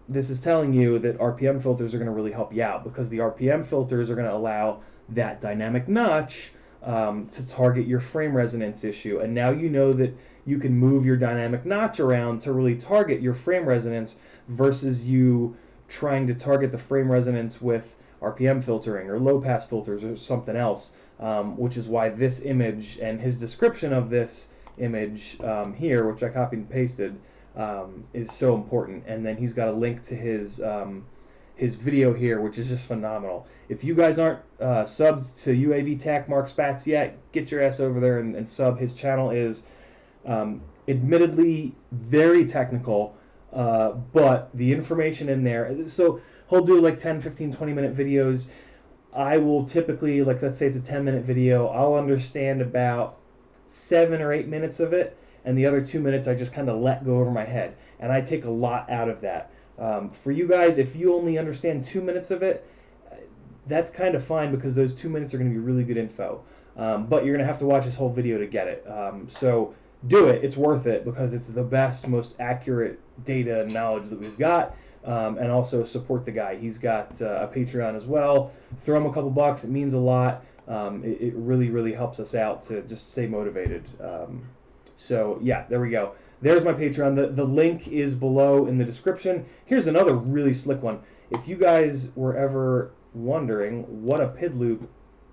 this is telling you that RPM filters are going to really help you out, because the RPM filters are going to allow that dynamic notch to target your frame resonance issue. And now you know that you can move your dynamic notch around to really target your frame resonance, versus you trying to target the frame resonance with RPM filtering or low pass filters or something else, which is why this image and his description of this image here, which I copied and pasted, is so important. And then he's got a link to his video here, which is just phenomenal. If you guys aren't subbed to UAV TAC Mark Spatz yet, get your ass over there and sub. His channel is admittedly very technical, but the information in there, so he'll do like 10, 15, 20-minute videos. I will typically, like, let's say it's a 10-minute video, I'll understand about 7 or 8 minutes of it, and the other 2 minutes I just kind of let go over my head, and I take a lot out of that. For you guys, if you only understand 2 minutes of it, that's kind of fine, because those 2 minutes are going to be really good info. But you're going to have to watch this whole video to get it. So do it. It's worth it, because it's the best, most accurate data and knowledge that we've got. And also support the guy. He's got a Patreon as well. Throw him a couple bucks. It means a lot. It really, really helps us out to just stay motivated. So yeah, there we go. There's my Patreon. The link is below in the description. Here's another really slick one. If you guys were ever wondering what a PID loop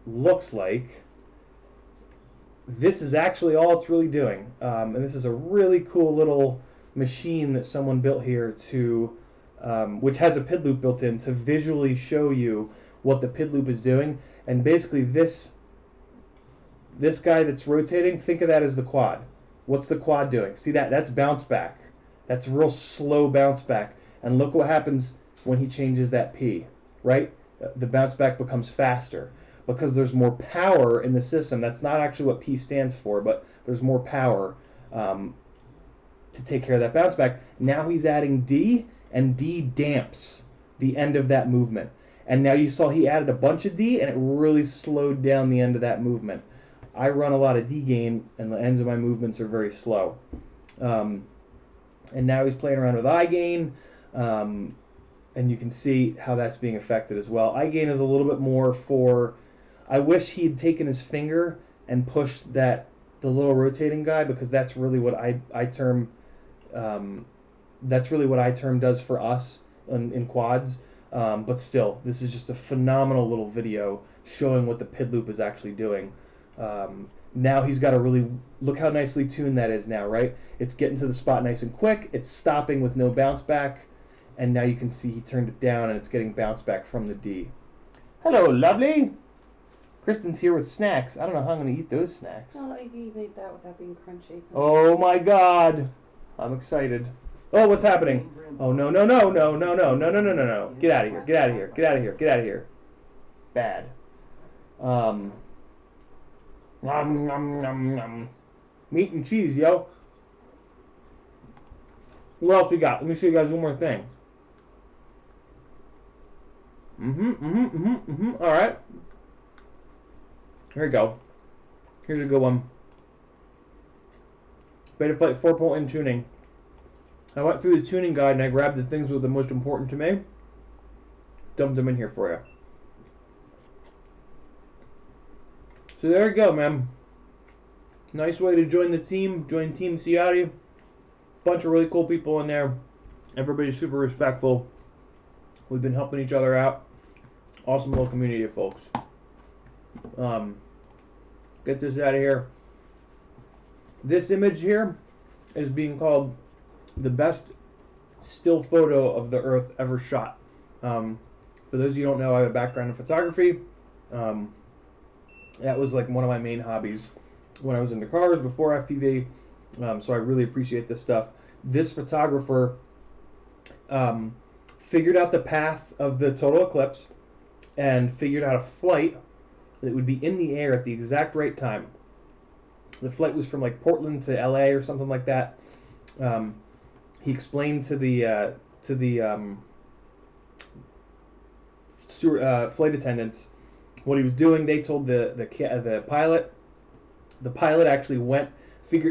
looks like, this is actually all it's really doing. And this is a really cool little machine that someone built here to, which has a PID loop built in to visually show you what the PID loop is doing. And basically this guy that's rotating, think of that as the quad. What's the quad doing? See that? That's bounce back. That's real slow bounce back. And look what happens when he changes that P, right? The bounce back becomes faster, because there's more power in the system. That's not actually what P stands for, but there's more power to take care of that bounce back. Now he's adding D, and D damps the end of that movement. And now you saw he added a bunch of D, and it really slowed down the end of that movement. I run a lot of D gain, and the ends of my movements are very slow. And now he's playing around with I gain, and you can see how that's being affected as well. I gain is a little bit more for, I wish he had taken his finger and pushed the little rotating guy, because that's really what I term does for us in quads. But still, this is just a phenomenal little video showing what the PID loop is actually doing. Now he's got to really look how nicely tuned that is now, right? It's getting to the spot nice and quick. It's stopping with no bounce back. And now you can see he turned it down, and it's getting bounce back from the D. Hello, lovely. Kristen's here with snacks. I don't know how I'm going to eat those snacks. I'll let you eat that without being crunchy. Oh my God. I'm excited. Oh, what's happening? Oh, no, no, no, no, no, no, no, no, no, no, no. Get out of here. Get out of here. Get out of here. Get out of here. Bad. Nom, nom, nom, nom. Meat and cheese, yo. What else we got? Let me show you guys one more thing. All right. Here we go. Here's a good one. Betaflight 4.1 tuning. I went through the tuning guide and I grabbed the things that were the most important to me. Dumped them in here for you. So there you go, man. Nice way to join the team. Join Team Ciotti. Bunch of really cool people in there. Everybody's super respectful. We've been helping each other out. Awesome little community of folks. Get this out of here. This image here is being called the best still photo of the Earth ever shot. For those of you who don't know, I have a background in photography. That was like one of my main hobbies when I was into cars before FPV. So I really appreciate this stuff. This photographer figured out the path of the total eclipse and figured out a flight that would be in the air at the exact right time. The flight was from like Portland to LA or something like that. He explained to the flight attendants what he was doing. They told the pilot. The pilot actually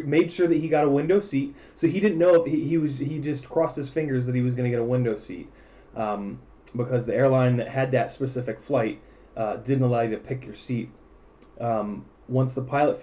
made sure that he got a window seat. So he didn't know if he just crossed his fingers that he was going to get a window seat, because the airline that had that specific flight didn't allow you to pick your seat. Once the pilot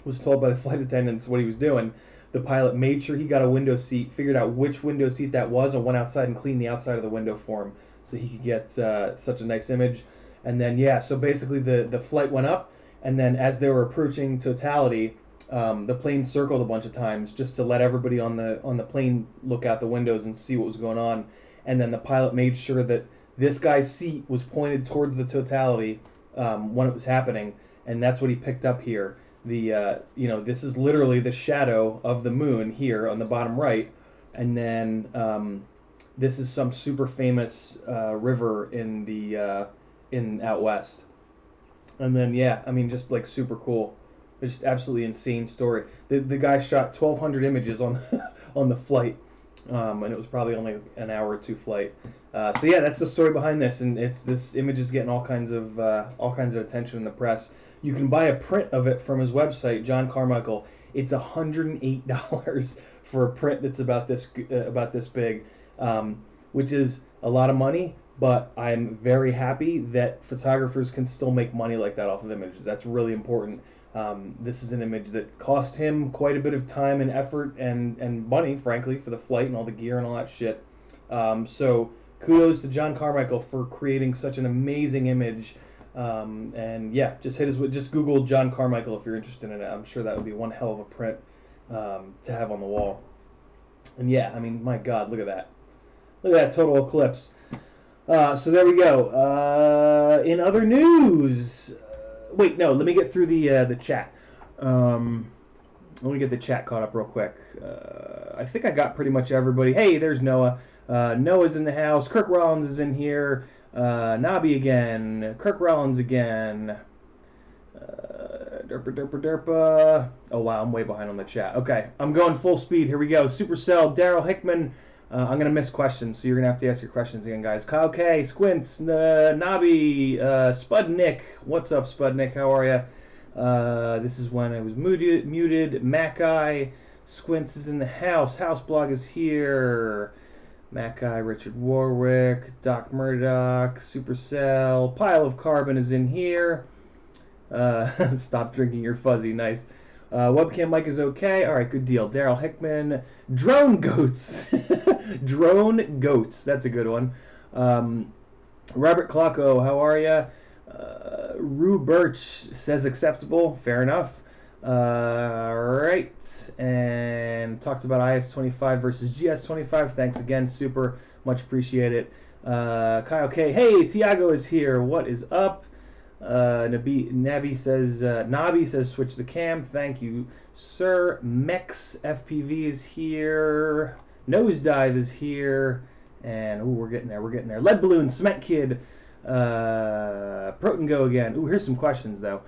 was told by the flight attendants what he was doing, the pilot made sure he got a window seat, figured out which window seat that was, and went outside and cleaned the outside of the window for him so he could get such a nice image. And then, yeah, so basically the flight went up, and then as they were approaching totality, the plane circled a bunch of times just to let everybody on the plane look out the windows and see what was going on. And then the pilot made sure that this guy's seat was pointed towards the totality when it was happening, and that's what he picked up here. This is literally the shadow of the moon here on the bottom right, and then this is some super famous river in out west. And then, yeah, I mean, just like super cool. It's just absolutely insane story. The guy shot 1,200 images on on the flight, and it was probably only an hour or two flight. So yeah, that's the story behind this, and this image is getting all kinds of attention in the press. You can buy a print of it from his website, John Carmichael. It's $108 for a print that's about this big, which is a lot of money. But I'm very happy that photographers can still make money like that off of images. That's really important. This is an image that cost him quite a bit of time and effort and money, frankly, for the flight and all the gear and all that shit. So kudos to John Carmichael for creating such an amazing image. And yeah, just Google John Carmichael if you're interested in it. I'm sure that would be one hell of a print to have on the wall. And yeah, I mean, my God, look at that. Look at that total eclipse. So there we go. In other news, wait, no, let me get through the chat. Let me get the chat caught up real quick. I think I got pretty much everybody. Hey, there's Noah. Noah's in the house. Kirk Rollins is in here. Nobby again. Kirk Rollins again. Derpa. Oh, wow, I'm way behind on the chat. Okay, I'm going full speed. Here we go. Supercell, Daryl Hickman. I'm going to miss questions, so you're going to have to ask your questions again, guys. Kyle K, Squints, Nobby, Spudnik. What's up, Spudnik? How are you? This is when I was muted. Mackay, Squints is in the house. Houseblog is here. Mackay, Richard Warwick, Doc Murdoch, Supercell. Pile of Carbon is in here. Stop drinking your fuzzy. Nice. Webcam mic is okay. All right, good deal. Daryl Hickman. Drone Goats. Drone Goats. That's a good one. Robert Clocko, how are you? Rue Birch says acceptable. Fair enough. All right. And talked about IS-25 versus GS-25. Thanks again. Super much appreciate it. Kyle K. Hey, Tiago is here. What is up? Nabi says switch the cam. Thank you, sir. Mex FPV is here. Nosedive is here, and ooh, we're getting there. Lead Balloon, Cement Kid, Proton Go again. Ooh, here's some questions though.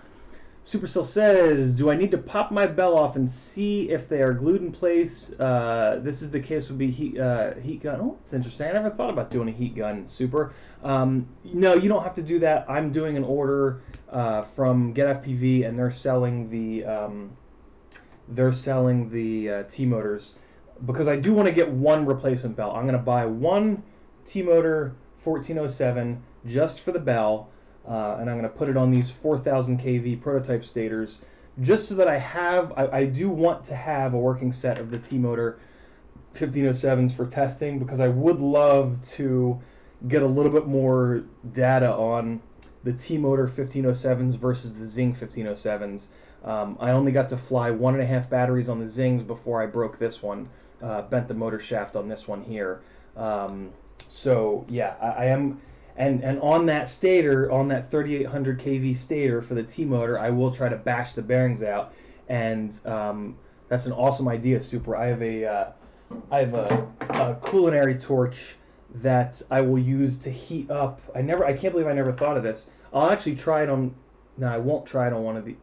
Supercell says, do I need to pop my bell off and see if they are glued in place? This is the case would be heat gun. Oh, it's interesting. I never thought about doing a heat gun, Super. No, you don't have to do that. I'm doing an order from Get FPV, and they're selling the T-motors, because I do want to get one replacement bell. I'm going to buy one T-motor 1407 just for the bell. And I'm going to put it on these 4,000 kV prototype stators, just so that I do want to have a working set of the T-motor 1507s for testing, because I would love to get a little bit more data on the T-motor 1507s versus the Zing 1507s. I only got to fly 1.5 batteries on the Zings before I broke this one, bent the motor shaft on this one here. So yeah, I am... And on that stator, on that 3800 kV stator for the T-motor, I will try to bash the bearings out, and that's an awesome idea, Super. I have a culinary torch that I will use to heat up. I can't believe I never thought of this. I'll actually try it on. No, I won't try it on one of the.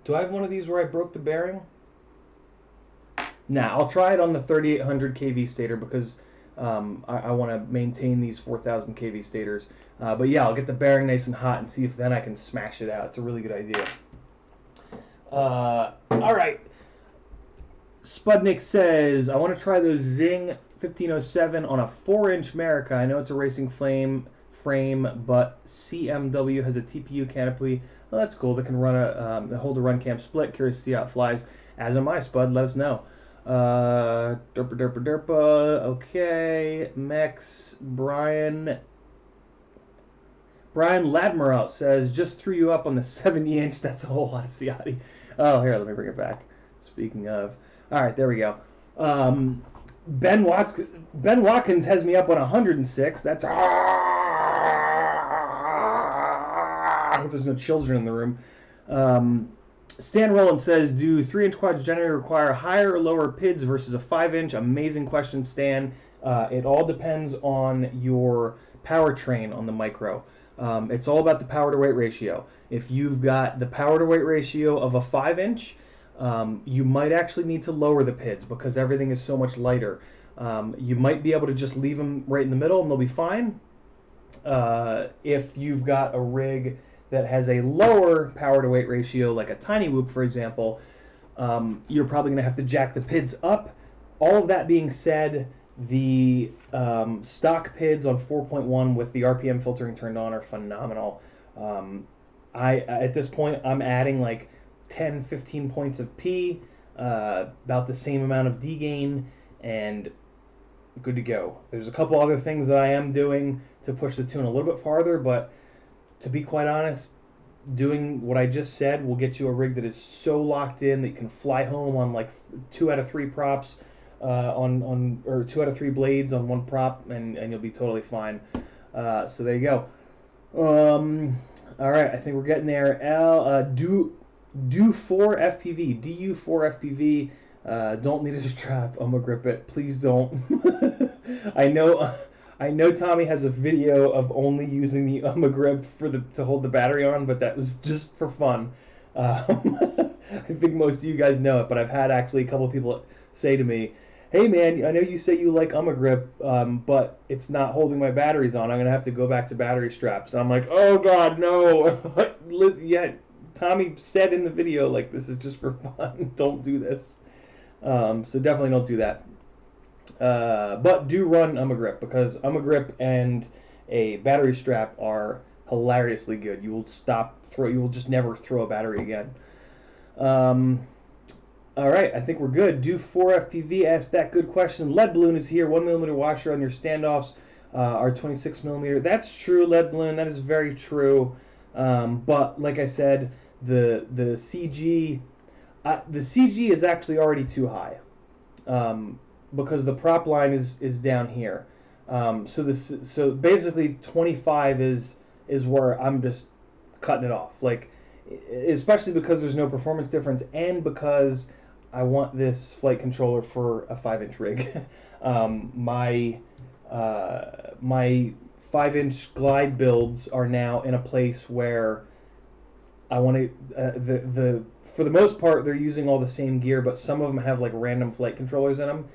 Do I have one of these where I broke the bearing? Nah, I'll try it on the 3800 kV stator because I want to maintain these 4000 kV stators. But yeah, I'll get the bearing nice and hot and see if then I can smash it out. It's a really good idea. All right. Spudnik says, I want to try those Zing 1507 on a 4-inch America. I know it's a racing frame, but CMW has a TPU canopy. Well, that's cool. They can run hold a run cam split. Curious to see how it flies. As am I, Spud. Let us know. Derpa. Okay. Mex. Brian Ladmiral says, just threw you up on the 70-inch. That's a whole lot of Ciati. Oh, here, let me bring it back. Speaking of. All right, there we go. Ben Watkins has me up on 106. That's... I hope there's no children in the room. Stan Rowland says, do 3-inch quads generally require higher or lower PIDs versus a 5-inch? Amazing question, Stan. It all depends on your powertrain on the micro. It's all about the power to weight ratio. If you've got the power to weight ratio of a 5-inch, you might actually need to lower the PIDs because everything is so much lighter. You might be able to just leave them right in the middle and they'll be fine. If you've got a rig that has a lower power to weight ratio, like a tiny whoop, for example, you're probably going to have to jack the PIDs up. All of that being said, the stock PIDs on 4.1 with the RPM filtering turned on are phenomenal. At this point, I'm adding like 10-15 points of P, about the same amount of D gain, and good to go. There's a couple other things that I am doing to push the tune a little bit farther, but to be quite honest, doing what I just said will get you a rig that is so locked in that you can fly home on like 2 out of 3 props, or 2 out of 3 blades on 1 prop, and you'll be totally fine. So there you go. All right, I think we're getting there. Do4 FPV, DU4 FPV. Don't need a strap. I'm gonna grip it. Please don't. I know Tommy has a video of only using the grip to hold the battery on, but that was just for fun. I think most of you guys know it, but I've had actually a couple of people say to me, "Hey man, I know you say you like grip, but it's not holding my batteries on. I'm gonna have to go back to battery straps." And I'm like, "Oh God, no!" Yeah, Tommy said in the video, like, this is just for fun. Don't do this. So definitely don't do that. But do run grip because grip and a battery strap are hilariously good. You will just never throw a battery again. All right, I think we're good. Do4 FPV asked that good question. Lead balloon is here. 1mm washer on your standoffs are 26mm. That's true, lead balloon. That is very true. But like I said, the CG is actually already too high, because the prop line is down here. So basically 25 is where I'm just cutting it off. Like, especially because there's no performance difference and because I want this flight controller for a 5-inch rig. My 5-inch glide builds are now in a place where I want to for the most part they're using all the same gear, but some of them have like random flight controllers in them,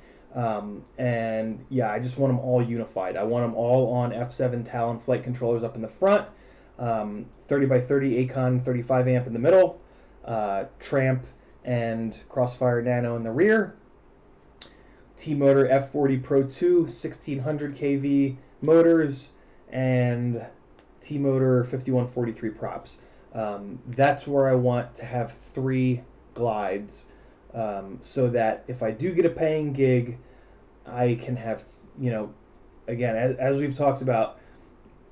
and yeah, I just want them all unified. I want them all on F7 Talon flight controllers up in the front, 30x30 Aikon 35 amp in the middle, Tramp and Crossfire Nano in the rear, T-Motor F40 Pro 2 1600 kV motors, and T-Motor 5143 props. That's where I want to have 3 glides, so that if I do get a paying gig, I can have, again, as we've talked about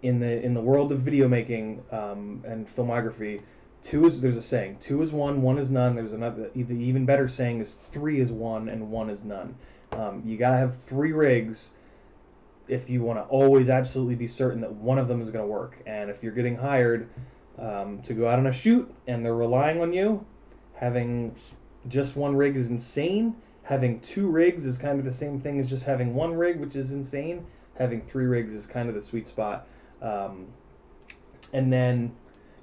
in the world of video making and filmography, there's a saying, 2 is 1, 1 is none. There's another, the even better saying is 3 is 1 and 1 is none. You gotta have 3 rigs if you want to always absolutely be certain that one of them is going to work. And if you're getting hired to go out on a shoot and they're relying on you, having just 1 rig is insane. Having 2 rigs is kind of the same thing as just having 1 rig, which is insane. Having 3 rigs is kind of the sweet spot. And then,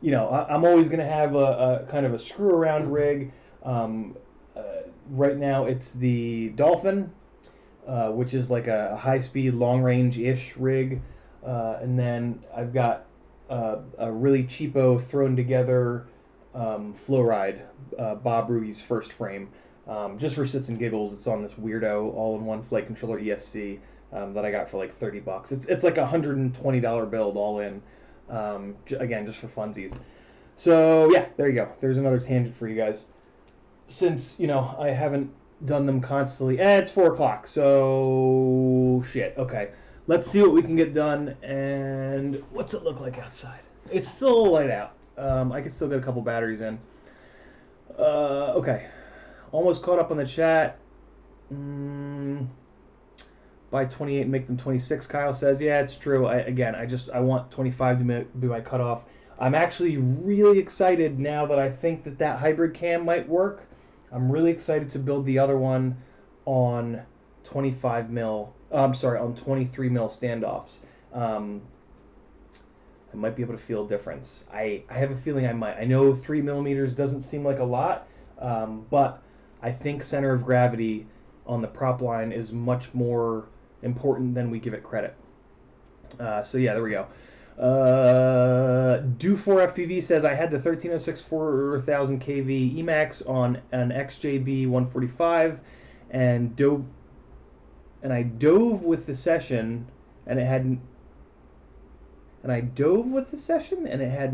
you know, I'm always going to have a kind of a screw around rig. Um, uh, right now it's the Dolphin, which is like a high speed, long range ish rig. And then I've got a really cheapo thrown together flow ride, Bob Rugi's first frame. Just for shits and giggles, it's on this weirdo all-in-one flight controller ESC that I got for like $30. It's like $120 build all in. Again, just for funsies. So yeah, there you go. There's another tangent for you guys. Since you know I haven't done them constantly, it's 4 o'clock. So shit. Okay, let's see what we can get done. And what's it look like outside? It's still light out. I can still get a couple batteries in. Okay. Almost caught up on the chat. Buy 28, make them 26. Kyle says, yeah, it's true. I want 25 to be my cutoff. I'm actually really excited now that I think that hybrid cam might work. I'm really excited to build the other one on 25 mil. On 23 mil standoffs. I might be able to feel a difference. I have a feeling I might. I know 3 millimeters doesn't seem like a lot, but I think center of gravity on the prop line is much more important than we give it credit. So yeah, there we go. Do4FPV says I had the 1306 4000 kV Emax on an XJB 145 and I dove with the session and it had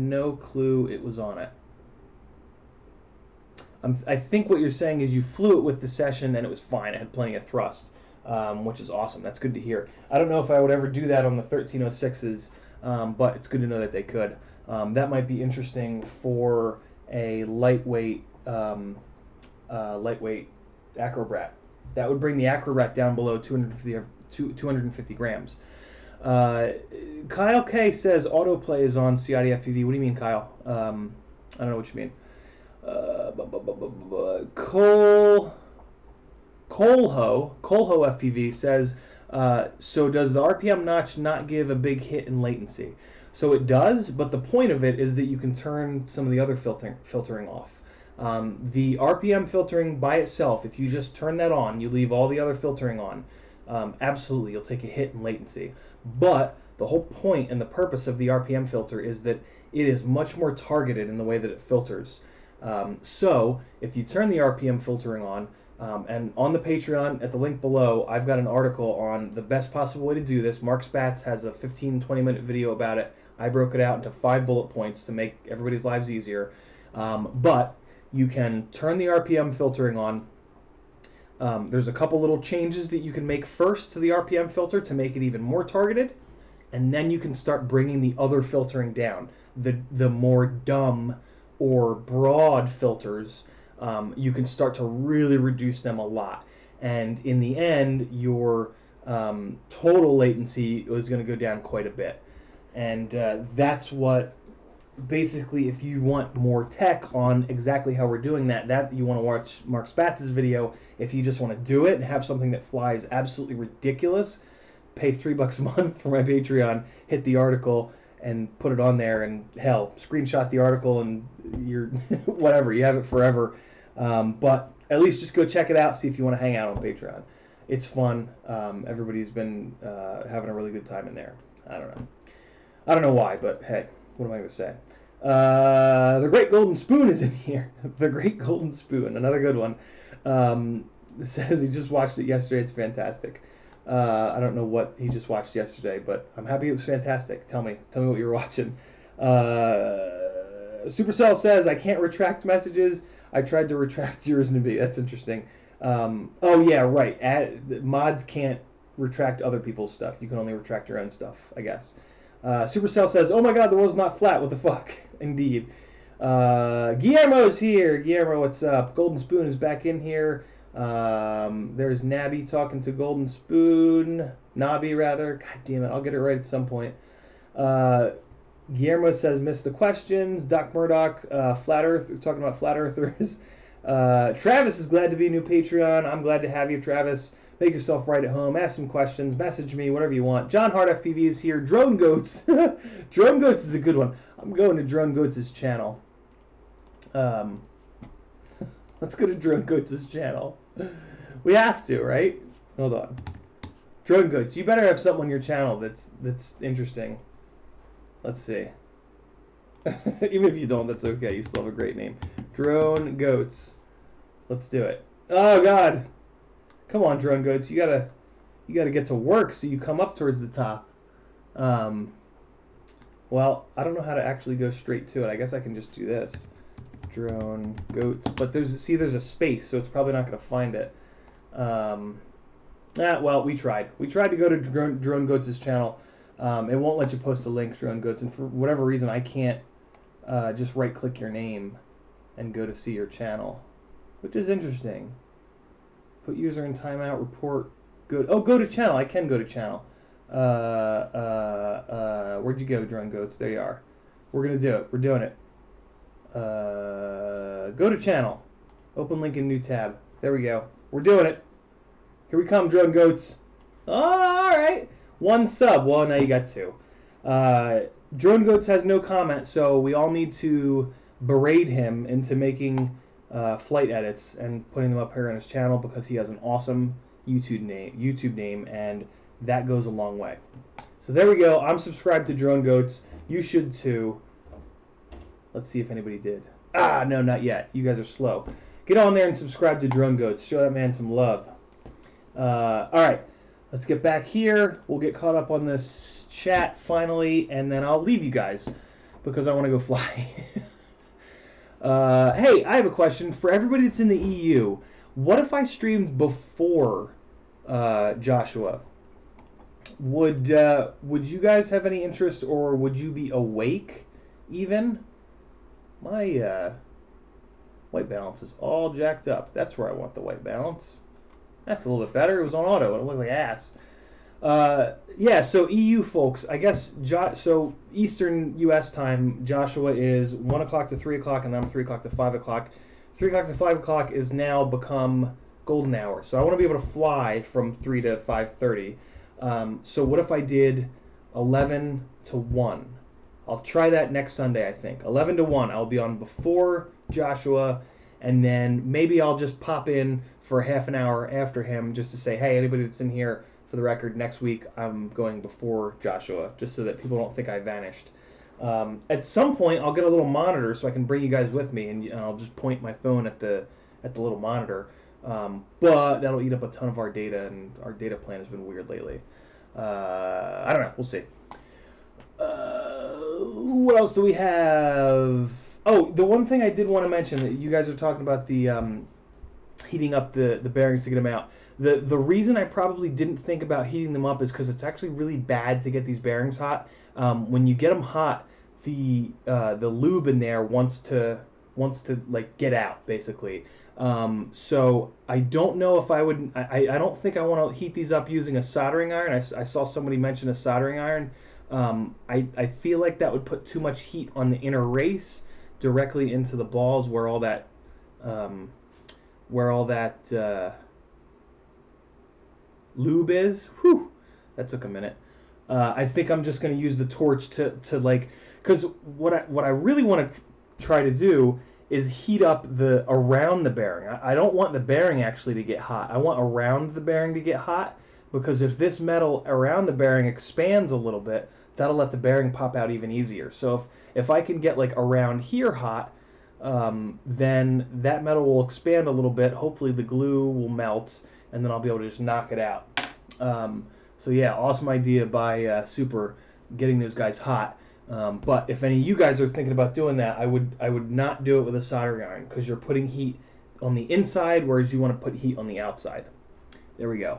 no clue it was on it. I think what you're saying is you flew it with the session and it was fine. It had plenty of thrust, which is awesome. That's good to hear. I don't know if I would ever do that on the 1306s, but it's good to know that they could. That might be interesting for a lightweight acrobrat. That would bring the acrobrat down below 250 grams. Kyle K says autoplay is on CID FPV. What do you mean, Kyle? I don't know what you mean. Colho FPV says, so does the RPM notch not give a big hit in latency? So it does, but the point of it is that you can turn some of the other filtering off. The RPM filtering by itself, if you just turn that on, you leave all the other filtering on, absolutely, you'll take a hit in latency. But the whole point and the purpose of the RPM filter is that it is much more targeted in the way that it filters. So if you turn the RPM filtering on, and on the Patreon at the link below, I've got an article on the best possible way to do this. Mark Spatz has a 15-20 minute video about it. I broke it out into 5 bullet points to make everybody's lives easier. But you can turn the RPM filtering on. There's a couple little changes that you can make first to the RPM filter to make it even more targeted, and then you can start bringing the other filtering down. The more dumb or broad filters, you can start to really reduce them a lot. And in the end, your total latency is going to go down quite a bit. And that's what, basically, if you want more tech on exactly how we're doing that you want to watch Mark Spatz's video. If you just want to do it and have something that flies absolutely ridiculous, pay $3 a month for my Patreon, hit the article, and put it on there, and hell, screenshot the article, and you're whatever, you have it forever. But at least just go check it out, see if you want to hang out on Patreon. It's fun. Everybody's been having a really good time in there. I don't know why, but hey, what am I going to say? The Great Golden Spoon is in here. The Great Golden Spoon, another good one. Says he just watched it yesterday. It's fantastic. I don't know what he just watched yesterday, but I'm happy it was fantastic. Tell me what you were watching. Supercell says, I can't retract messages. I tried to retract yours, Nabi. That's interesting. Oh yeah, right. Mods can't retract other people's stuff. You can only retract your own stuff, I guess. Supercell says, oh my god, the world's not flat. What the fuck? Indeed. Guillermo's here. Guillermo, what's up? Golden Spoon is back in here. There's Nabby talking to Golden Spoon. Nobby, rather. God damn it, I'll get it right at some point. Guillermo says, missed the questions. Doc Murdoch, Flat Earth, talking about Flat Earthers. Travis is glad to be a new Patreon. I'm glad to have you, Travis. Make yourself right at home. Ask some questions. Message me, whatever you want. John Hart FPV is here. Drone Goats. Drone Goats is a good one. I'm going to Drone Goats' channel. Let's go to Drone Goats' channel. We have to, right? Hold on. Drone Goats, you better have something on your channel that's interesting. Let's see. Even if you don't, that's okay. You still have a great name. Drone Goats. Let's do it. Oh God. Come on, Drone Goats. You gotta get to work so you come up towards the top. Well, I don't know how to actually go straight to it. I guess I can just do this. Drone Goats. But there's a space, so it's probably not gonna find it. Well, we tried. We tried to go to Drone Goats' channel. It won't let you post a link, Drone Goats, and for whatever reason, I can't just right-click your name and go to see your channel, which is interesting. Put user in timeout, report, go to channel. I can go to channel. Where'd you go, Drone Goats? There you are. We're going to do it. We're doing it. Go to channel. Open link in new tab. There we go. We're doing it. Here we come, Drone Goats. Oh, all right. 1 sub. Well, now you got 2. Drone Goats has no comment, so we all need to berate him into making flight edits and putting them up here on his channel because he has an awesome YouTube name, and that goes a long way. So there we go. I'm subscribed to Drone Goats. You should too. Let's see if anybody did. No, not yet. You guys are slow. Get on there and subscribe to Drone Goats. Show that man some love. All right. Let's get back here. We'll get caught up on this chat finally, and then I'll leave you guys because I want to go fly. Hey, I have a question for everybody that's in the EU. What if I streamed before Joshua? Would you guys have any interest, or would you be awake even? My white balance is all jacked up. That's where I want the white balance. That's a little bit better. It was on auto. It looked like ass. Yeah, so EU folks, I guess, so Eastern U.S. time, Joshua is 1 o'clock to 3 o'clock, and then 3 o'clock to 5 o'clock. 3 o'clock to 5 o'clock is now become golden hour. So I want to be able to fly from 3 to 5:30. So what if I did 11 to 1? I'll try that next Sunday, I think. 11 to 1. I'll be on before Joshua, and then maybe I'll just pop in for half an hour after him just to say, hey, anybody that's in here, for the record, next week I'm going before Joshua, just so that people don't think I vanished. At some point, I'll get a little monitor so I can bring you guys with me, and I'll just point my phone at the little monitor. But that'll eat up a ton of our data, and our data plan has been weird lately. I don't know. We'll see. What else do we have? Oh, the one thing I did want to mention, that you guys are talking about the heating up the bearings to get them out. The reason I probably didn't think about heating them up is because it's actually really bad to get these bearings hot. When you get them hot, the lube in there wants to like get out, basically. So I don't know if I would. I don't think I want to heat these up using a soldering iron. I saw somebody mention a soldering iron. I feel like that would put too much heat on the inner race directly into the balls where all that lube is. Whew, that took a minute. I think I'm just going to use the torch to like, because what I really want to try to do is heat up around the bearing. I don't want the bearing actually to get hot. I want around the bearing to get hot, because if this metal around the bearing expands a little bit, that'll let the bearing pop out even easier. So if I can get like around here hot, then that metal will expand a little bit. Hopefully the glue will melt, and then I'll be able to just knock it out. So yeah, awesome idea by Super, getting those guys hot. But if any of you guys are thinking about doing that, I would not do it with a soldering iron, because you're putting heat on the inside, whereas you want to put heat on the outside. There we go.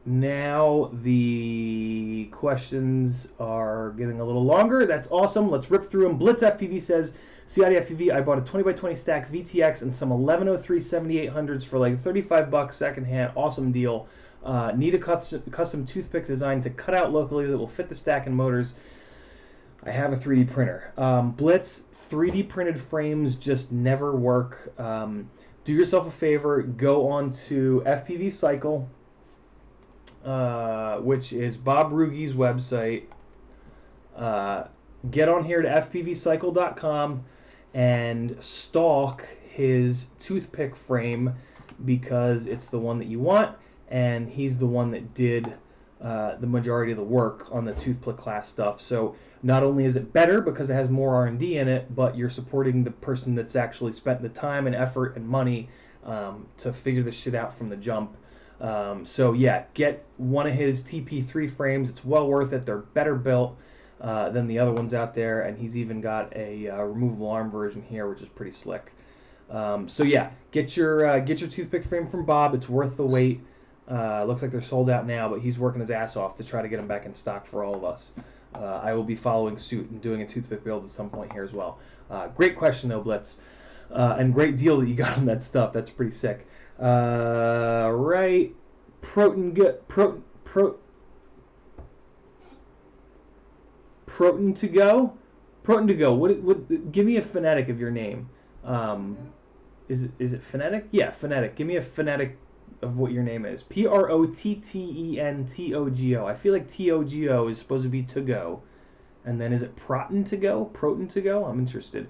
Now the questions are getting a little longer. That's awesome. Let's rip through them. Blitz FPV says, CID FPV, I bought a 20x20 stack VTX and some 1103 7800s for like $35 secondhand. Awesome deal. Need a custom toothpick design to cut out locally that will fit the stack and motors. I have a 3D printer. Blitz, 3D printed frames just never work. do yourself a favor, go on to FPV Cycle, which is Bob Rugi's website. Get on here to fpvcycle.com and stalk his toothpick frame because it's the one that you want, and he's the one that did the majority of the work on the toothpick class stuff. So not only is it better because it has more R&D in it, but you're supporting the person that's actually spent the time and effort and money to figure this shit out from the jump. So yeah, get one of his TP3 frames. It's well worth it. They're better built than the other ones out there, and he's even got a removable arm version here, which is pretty slick. So yeah, get your toothpick frame from Bob. It's worth the wait. Looks like they're sold out now, but he's working his ass off to try to get them back in stock for all of us. I will be following suit and doing a toothpick build at some point here as well. Great question though, Blitz, and great deal that you got on that stuff. That's pretty sick. Right, Proton to go. What? Give me a phonetic of your name. Is it phonetic? Yeah, phonetic. Give me a phonetic of what your name is. Prottentento. I feel like TOGO is supposed to be to go, and then is it Proton to go? Proton to go? I'm interested.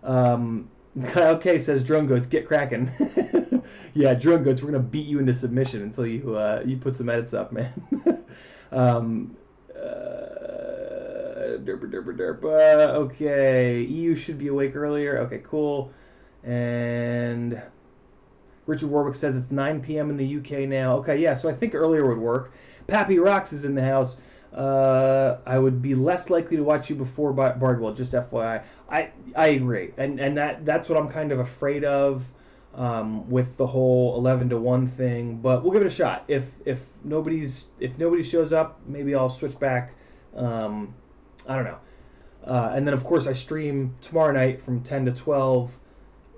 Okay, says Drone Goats, get cracking. Yeah, Drone Goats, we're gonna beat you into submission until you put some edits up, man. Derpa. Okay, EU should be awake earlier. Okay, cool. And Richard Warwick says it's 9 p.m. in the UK now. Okay, yeah, so I think earlier would work. Pappy Rocks is in the house. I would be less likely to watch you before Bardwell, just FYI. I agree, and that's what I'm kind of afraid of with the whole 11 to 1 thing. But we'll give it a shot. If nobody shows up, maybe I'll switch back. I don't know. And then of course I stream tomorrow night from 10 to 12,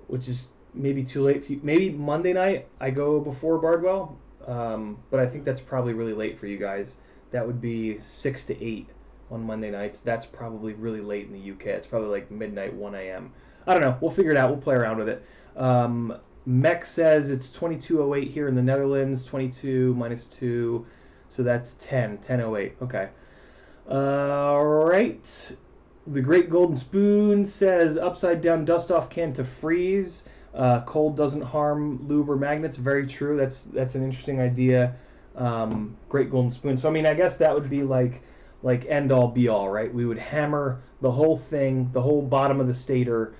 which is maybe too late for you. Maybe Monday night I go before Bardwell, but I think that's probably really late for you guys. That would be 6 to 8 on Monday nights. That's probably really late in the UK. It's probably like midnight, 1 a.m. I don't know. We'll figure it out. We'll play around with it. Mech says it's 22:08 here in the Netherlands. 22 minus 2, so that's 10:08. Okay. All right. The Great Golden Spoon says upside down dust off can to freeze. Cold doesn't harm lube or magnets. Very true. That's an interesting idea. Great Golden Spoon. So I mean, I guess that would be like end all be all, right? We would hammer the whole thing, the whole bottom of the stator,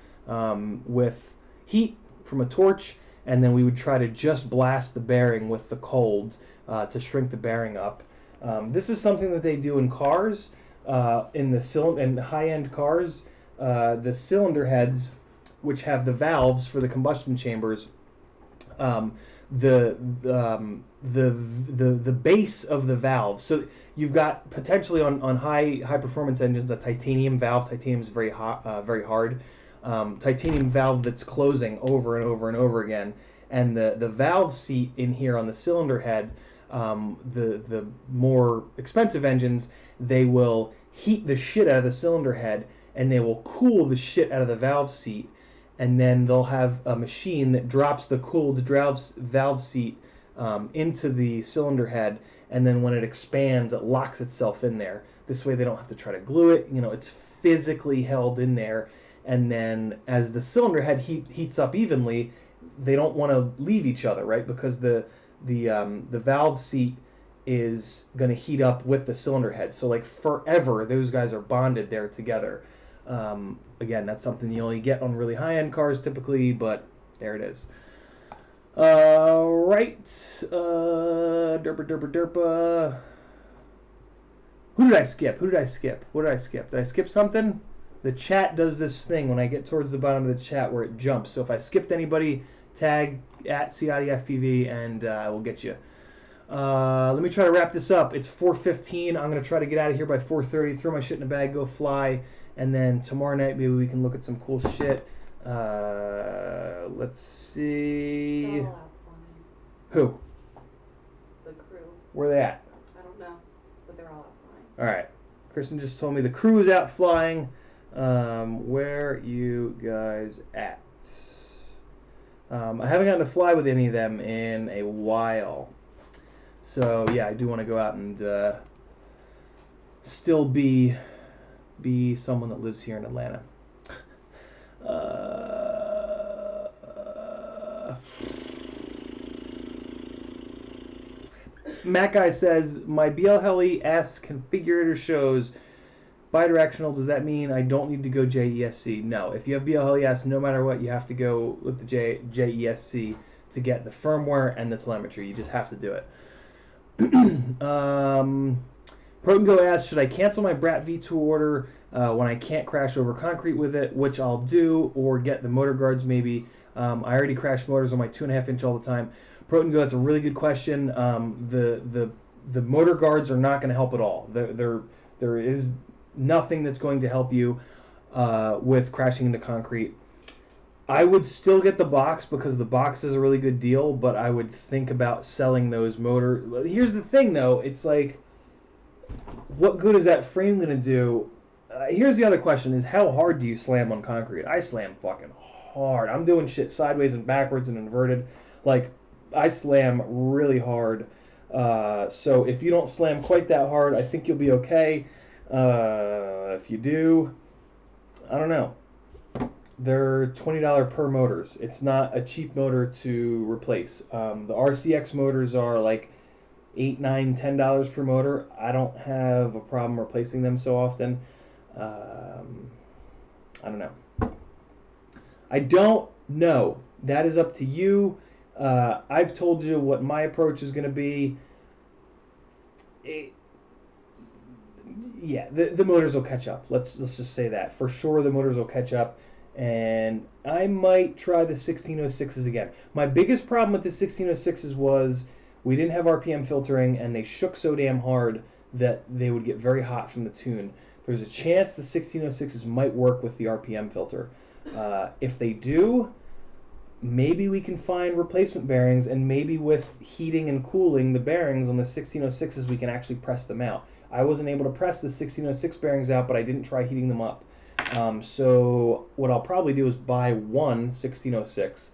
with heat from a torch, and then we would try to just blast the bearing with the cold to shrink the bearing up. This is something that they do in cars, in high-end cars. The cylinder heads, which have the valves for the combustion chambers, the base of the valve. So you've got potentially on high performance engines a titanium valve. Titanium is very hot, very hard. Titanium valve that's closing over and over and over again, and the valve seat in here on the cylinder head. The more expensive engines, they will heat the shit out of the cylinder head, and they will cool the shit out of the valve seat, and then they'll have a machine that drops the cooled valve seat into the cylinder head, and then when it expands, it locks itself in there. This way they don't have to try to glue it. It's physically held in there, and then as the cylinder head heats up evenly, they don't want to leave each other, right? Because the valve seat is going to heat up with the cylinder head. So like forever, those guys are bonded there together. Again, that's something you only get on really high-end cars typically, but there it is. Right. Derpa. Who did I skip? What did I skip? Did I skip something? The chat does this thing when I get towards the bottom of the chat where it jumps. So if I skipped anybody, tag at CIDFPV and I will get you. Let me try to wrap this up. It's 4:15. I'm going to try to get out of here by 4:30, throw my shit in a bag, go fly, and then tomorrow night maybe we can look at some cool shit. Let's see. They're all out flying. Who? The crew. Where are they at? I don't know, but they're all out flying. All right. Kristen just told me the crew is out flying. Where you guys at? I haven't gotten to fly with any of them in a while. So yeah, I do want to go out and still be someone that lives here in Atlanta. Matt Guy says my BLHeli-S configurator shows bidirectional. Does that mean I don't need to go JESC? No. If you have BLHeli-S, no matter what, you have to go with the JESC to get the firmware and the telemetry. You just have to do it. Protongo asks, should I cancel my Brat V2 order when I can't crash over concrete with it, which I'll do, or get the motor guards maybe? I already crash motors on my 2.5 inch all the time. Protongo, that's a really good question. The motor guards are not going to help at all. There is nothing that's going to help you with crashing into concrete. I would still get the box because the box is a really good deal, but I would think about selling those motors. Here's the thing, though. It's like, what good is that frame going to do? Here's the other question is, how hard do you slam on concrete? I slam fucking hard. I'm doing shit sideways and backwards and inverted. Like, I slam really hard. So if you don't slam quite that hard, I think you'll be okay. If you do, I don't know. They're $20 per motors. It's not a cheap motor to replace. The RCX motors are like $8, $9, $10 per motor. I don't have a problem replacing them so often. I don't know. I don't know. That is up to you. I've told you what my approach is going to be. Yeah, the motors will catch up. Let's just say that. For sure the motors will catch up. And I might try the 1606s again. My biggest problem with the 1606s was we didn't have RPM filtering, and they shook so damn hard that they would get very hot from the tune. There's a chance the 1606s might work with the RPM filter. If they do, maybe we can find replacement bearings, and maybe with heating and cooling the bearings on the 1606s, we can actually press them out. I wasn't able to press the 1606 bearings out, but I didn't try heating them up. So what I'll probably do is buy one 1606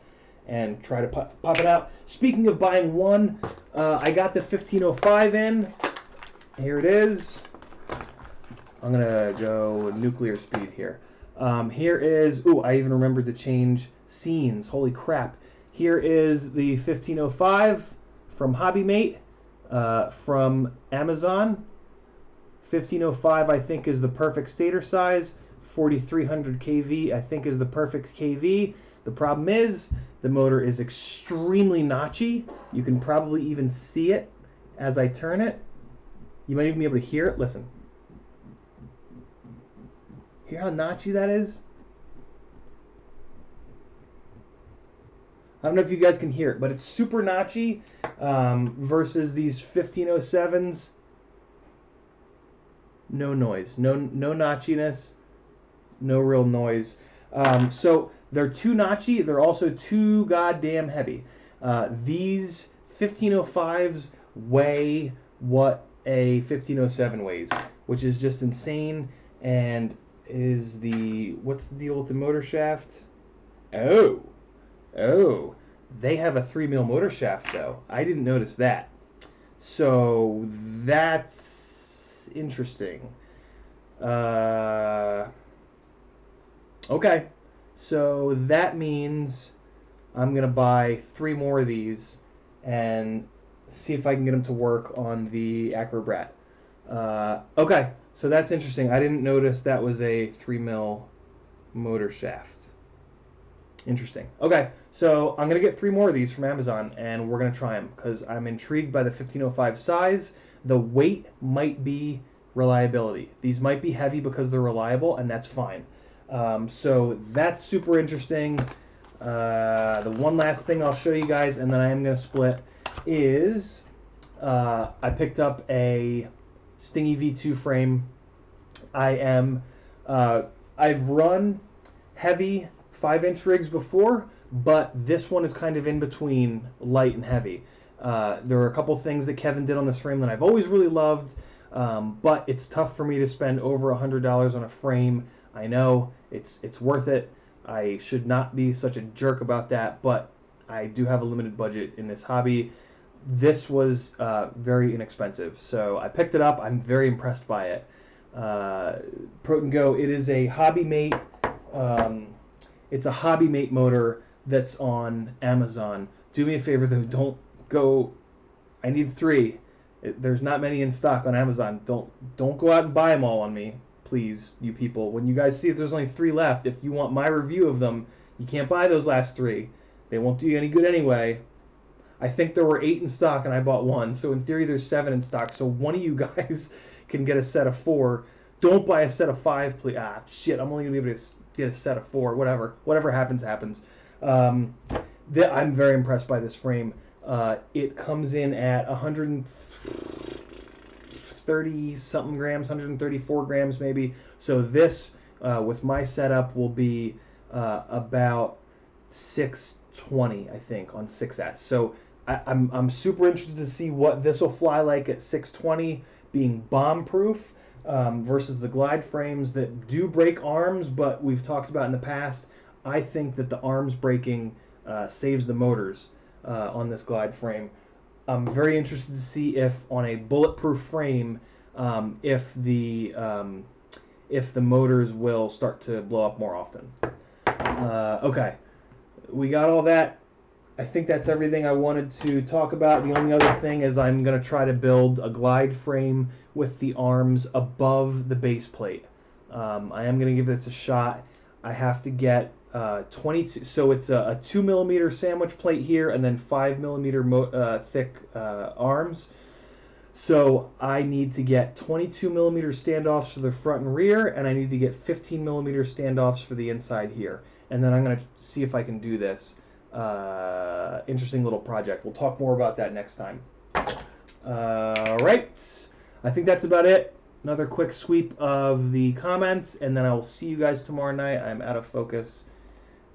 and try to pop it out. Speaking of buying one, I got the 1505 in. Here it is. I'm going to go nuclear speed here. Here is, ooh, I even remembered to change scenes. Holy crap. Here is the 1505 from HobbyMate, from Amazon. 1505 I think is the perfect stator size. 4300 kV I think is the perfect kV. The problem is the motor is extremely notchy. You can probably even see it as I turn it. You might even be able to hear it. Listen. Hear how notchy that is? I don't know if you guys can hear it, but it's super notchy versus these 1507s. No noise. No notchiness. No real noise. So they're too notchy. They're also too goddamn heavy. These 1505s weigh what a 1507 weighs, which is just insane. And is what's the deal with the motor shaft? Oh, they have a 3mm motor shaft though. I didn't notice that. So that's interesting. Okay, so that means I'm going to buy 3 more of these and see if I can get them to work on the CineBrat. Okay, so that's interesting. I didn't notice that was a 3mm motor shaft. Interesting. Okay, so I'm going to get 3 more of these from Amazon, and we're going to try them because I'm intrigued by the 1505 size. The weight might be reliability. These might be heavy because they're reliable, and that's fine. So that's super interesting. The one last thing I'll show you guys, and then I am going to split, is I picked up a Stingy V2 frame. I've run heavy 5-inch rigs before, but this one is kind of in between light and heavy. There are a couple things that Kevin did on this frame that I've always really loved, but it's tough for me to spend over $100 on a frame. I know it's worth it. I should not be such a jerk about that, but I do have a limited budget in this hobby. This was very inexpensive, so I picked it up. I'm very impressed by it. Proton Go, it is a Hobby Mate. It's a Hobby Mate motor that's on Amazon. Do me a favor though, don't go. I need 3. There's not many in stock on Amazon. Don't go out and buy them all on me, please, you people. When you guys see if there's only 3 left, if you want my review of them, you can't buy those last 3. They won't do you any good anyway. I think there were 8 in stock and I bought 1, so in theory there's 7 in stock. So one of you guys can get a set of 4. Don't buy a set of 5, please. Ah, shit, I'm only gonna be able to get a set of 4. Whatever happens, happens. I'm very impressed by this frame. It comes in at 130 something grams, 134 grams maybe. So this, with my setup, will be about 620, I think, on 6S. So I'm super interested to see what this will fly like at 620, being bomb-proof, versus the glide frames that do break arms, but we've talked about in the past. I think that the arms breaking saves the motors on this glide frame. I'm very interested to see if on a bulletproof frame, if the motors will start to blow up more often. Okay, we got all that. I think that's everything I wanted to talk about. The only other thing is I'm going to try to build a glide frame with the arms above the base plate. I am going to give this a shot. I have to get 22, so it's a 2mm sandwich plate here and then 5mm thick arms. So I need to get 22mm standoffs for the front and rear, and I need to get 15mm standoffs for the inside here. And then I'm going to see if I can do this. Interesting little project. We'll talk more about that next time. Alright, I think that's about it. Another quick sweep of the comments, and then I will see you guys tomorrow night. I'm out of focus,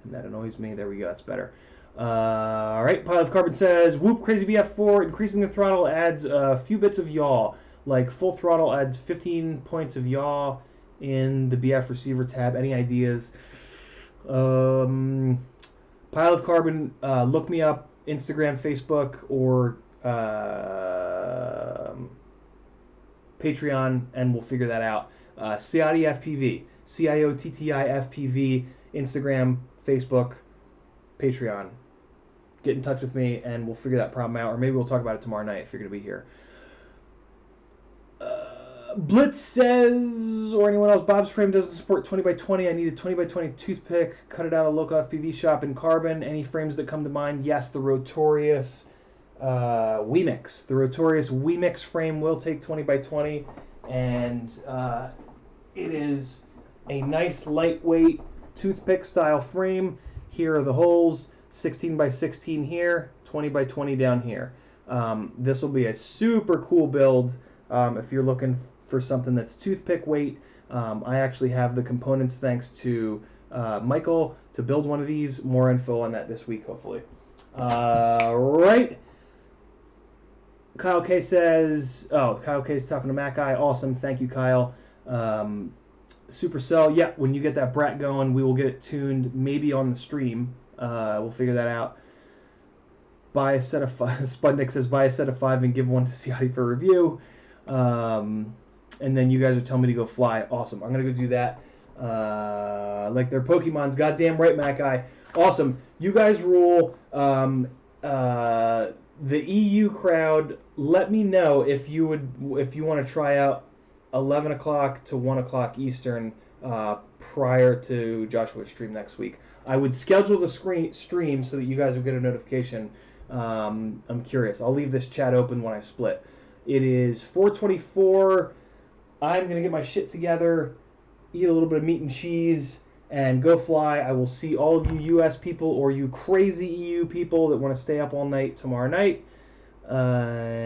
and that annoys me. There we go, that's better. Alright, Pile of Carbon says, Whoop, Crazy BF4, increasing the throttle adds a few bits of yaw. Like full throttle adds 15 points of yaw in the BF receiver tab. Any ideas? Pile of Carbon, look me up, Instagram, Facebook, or Patreon, and we'll figure that out. Ciotti FPV, Ciotti FPV, Instagram, Facebook, Patreon. Get in touch with me, and we'll figure that problem out, or maybe we'll talk about it tomorrow night if you're going to be here. Blitz says, or anyone else, Bob's frame doesn't support 20x20. I need a 20x20 toothpick. Cut it out of a local FPV shop in Carbon. Any frames that come to mind? Yes, the Rotorius WeMix. The Rotorius WeMix frame will take 20x20, and it is a nice lightweight toothpick style frame. Here are the holes, 16x16 here, 20x20 down here. This will be a super cool build if you're looking for something that's toothpick weight. I actually have the components, thanks to Michael, to build one of these. More info on that this week, hopefully. Right. Kyle K says, oh, Kyle K is talking to Mac Guy. Awesome. Thank you, Kyle. Supercell, yeah, when you get that brat going, we will get it tuned, maybe on the stream. We'll figure that out. Buy a set of 5. Spudnik says, buy a set of 5 and give one to Ciotti for review. And then you guys are telling me to go fly. Awesome. I'm going to go do that. Like their Pokemons. Goddamn right, Mac Guy. Awesome. You guys rule. The EU crowd, let me know if you want to try out 11 o'clock to 1 o'clock Eastern prior to Joshua's stream next week. I would schedule the stream so that you guys will get a notification. I'm curious. I'll leave this chat open when I split. It is 4:24. I'm going to get my shit together, eat a little bit of meat and cheese, and go fly. I will see all of you US people or you crazy EU people that want to stay up all night tomorrow night. And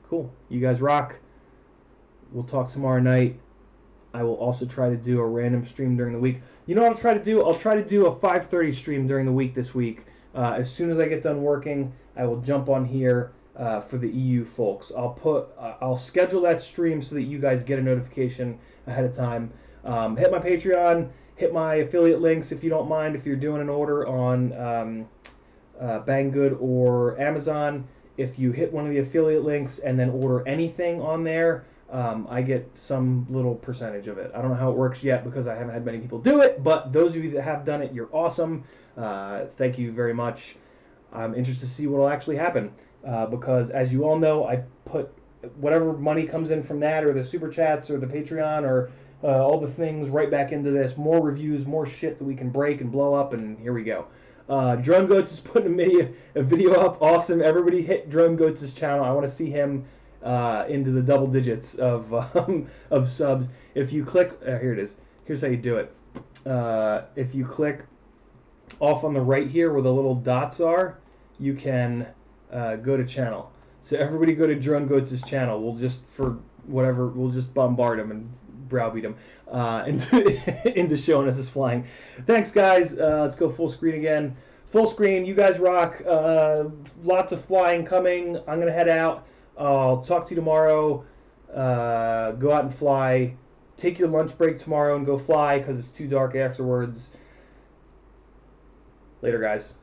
cool. You guys rock. We'll talk tomorrow night. I will also try to do a random stream during the week. You know what I'll try to do? I'll try to do a 5:30 stream during the week this week. As soon as I get done working, I will jump on here for the EU folks. I'll schedule that stream so that you guys get a notification ahead of time. Hit my Patreon, hit my affiliate links if you don't mind. If you're doing an order on Banggood or Amazon, if you hit one of the affiliate links and then order anything on there, I get some little percentage of it. I don't know how it works yet because I haven't had many people do it, but those of you that have done it, you're awesome. Thank you very much. I'm interested to see what will actually happen because, as you all know, I put whatever money comes in from that or the super chats or the Patreon or all the things right back into this. More reviews, more shit that we can break and blow up, and here we go. Drone Goats is putting a video up. Awesome. Everybody hit Drone Goats' channel. I want to see him into the double digits of subs. If you click, here it is. Here's how you do it. If you click off on the right here where the little dots are, you can go to channel. So everybody go to Drone Goats' channel. We'll just, for whatever, we'll just bombard him and browbeat him into showing us his flying. Thanks, guys. Let's go full screen again. Full screen. You guys rock. Lots of flying coming. I'm going to head out. I'll talk to you tomorrow. Go out and fly. Take your lunch break tomorrow and go fly because it's too dark afterwards. Later, guys.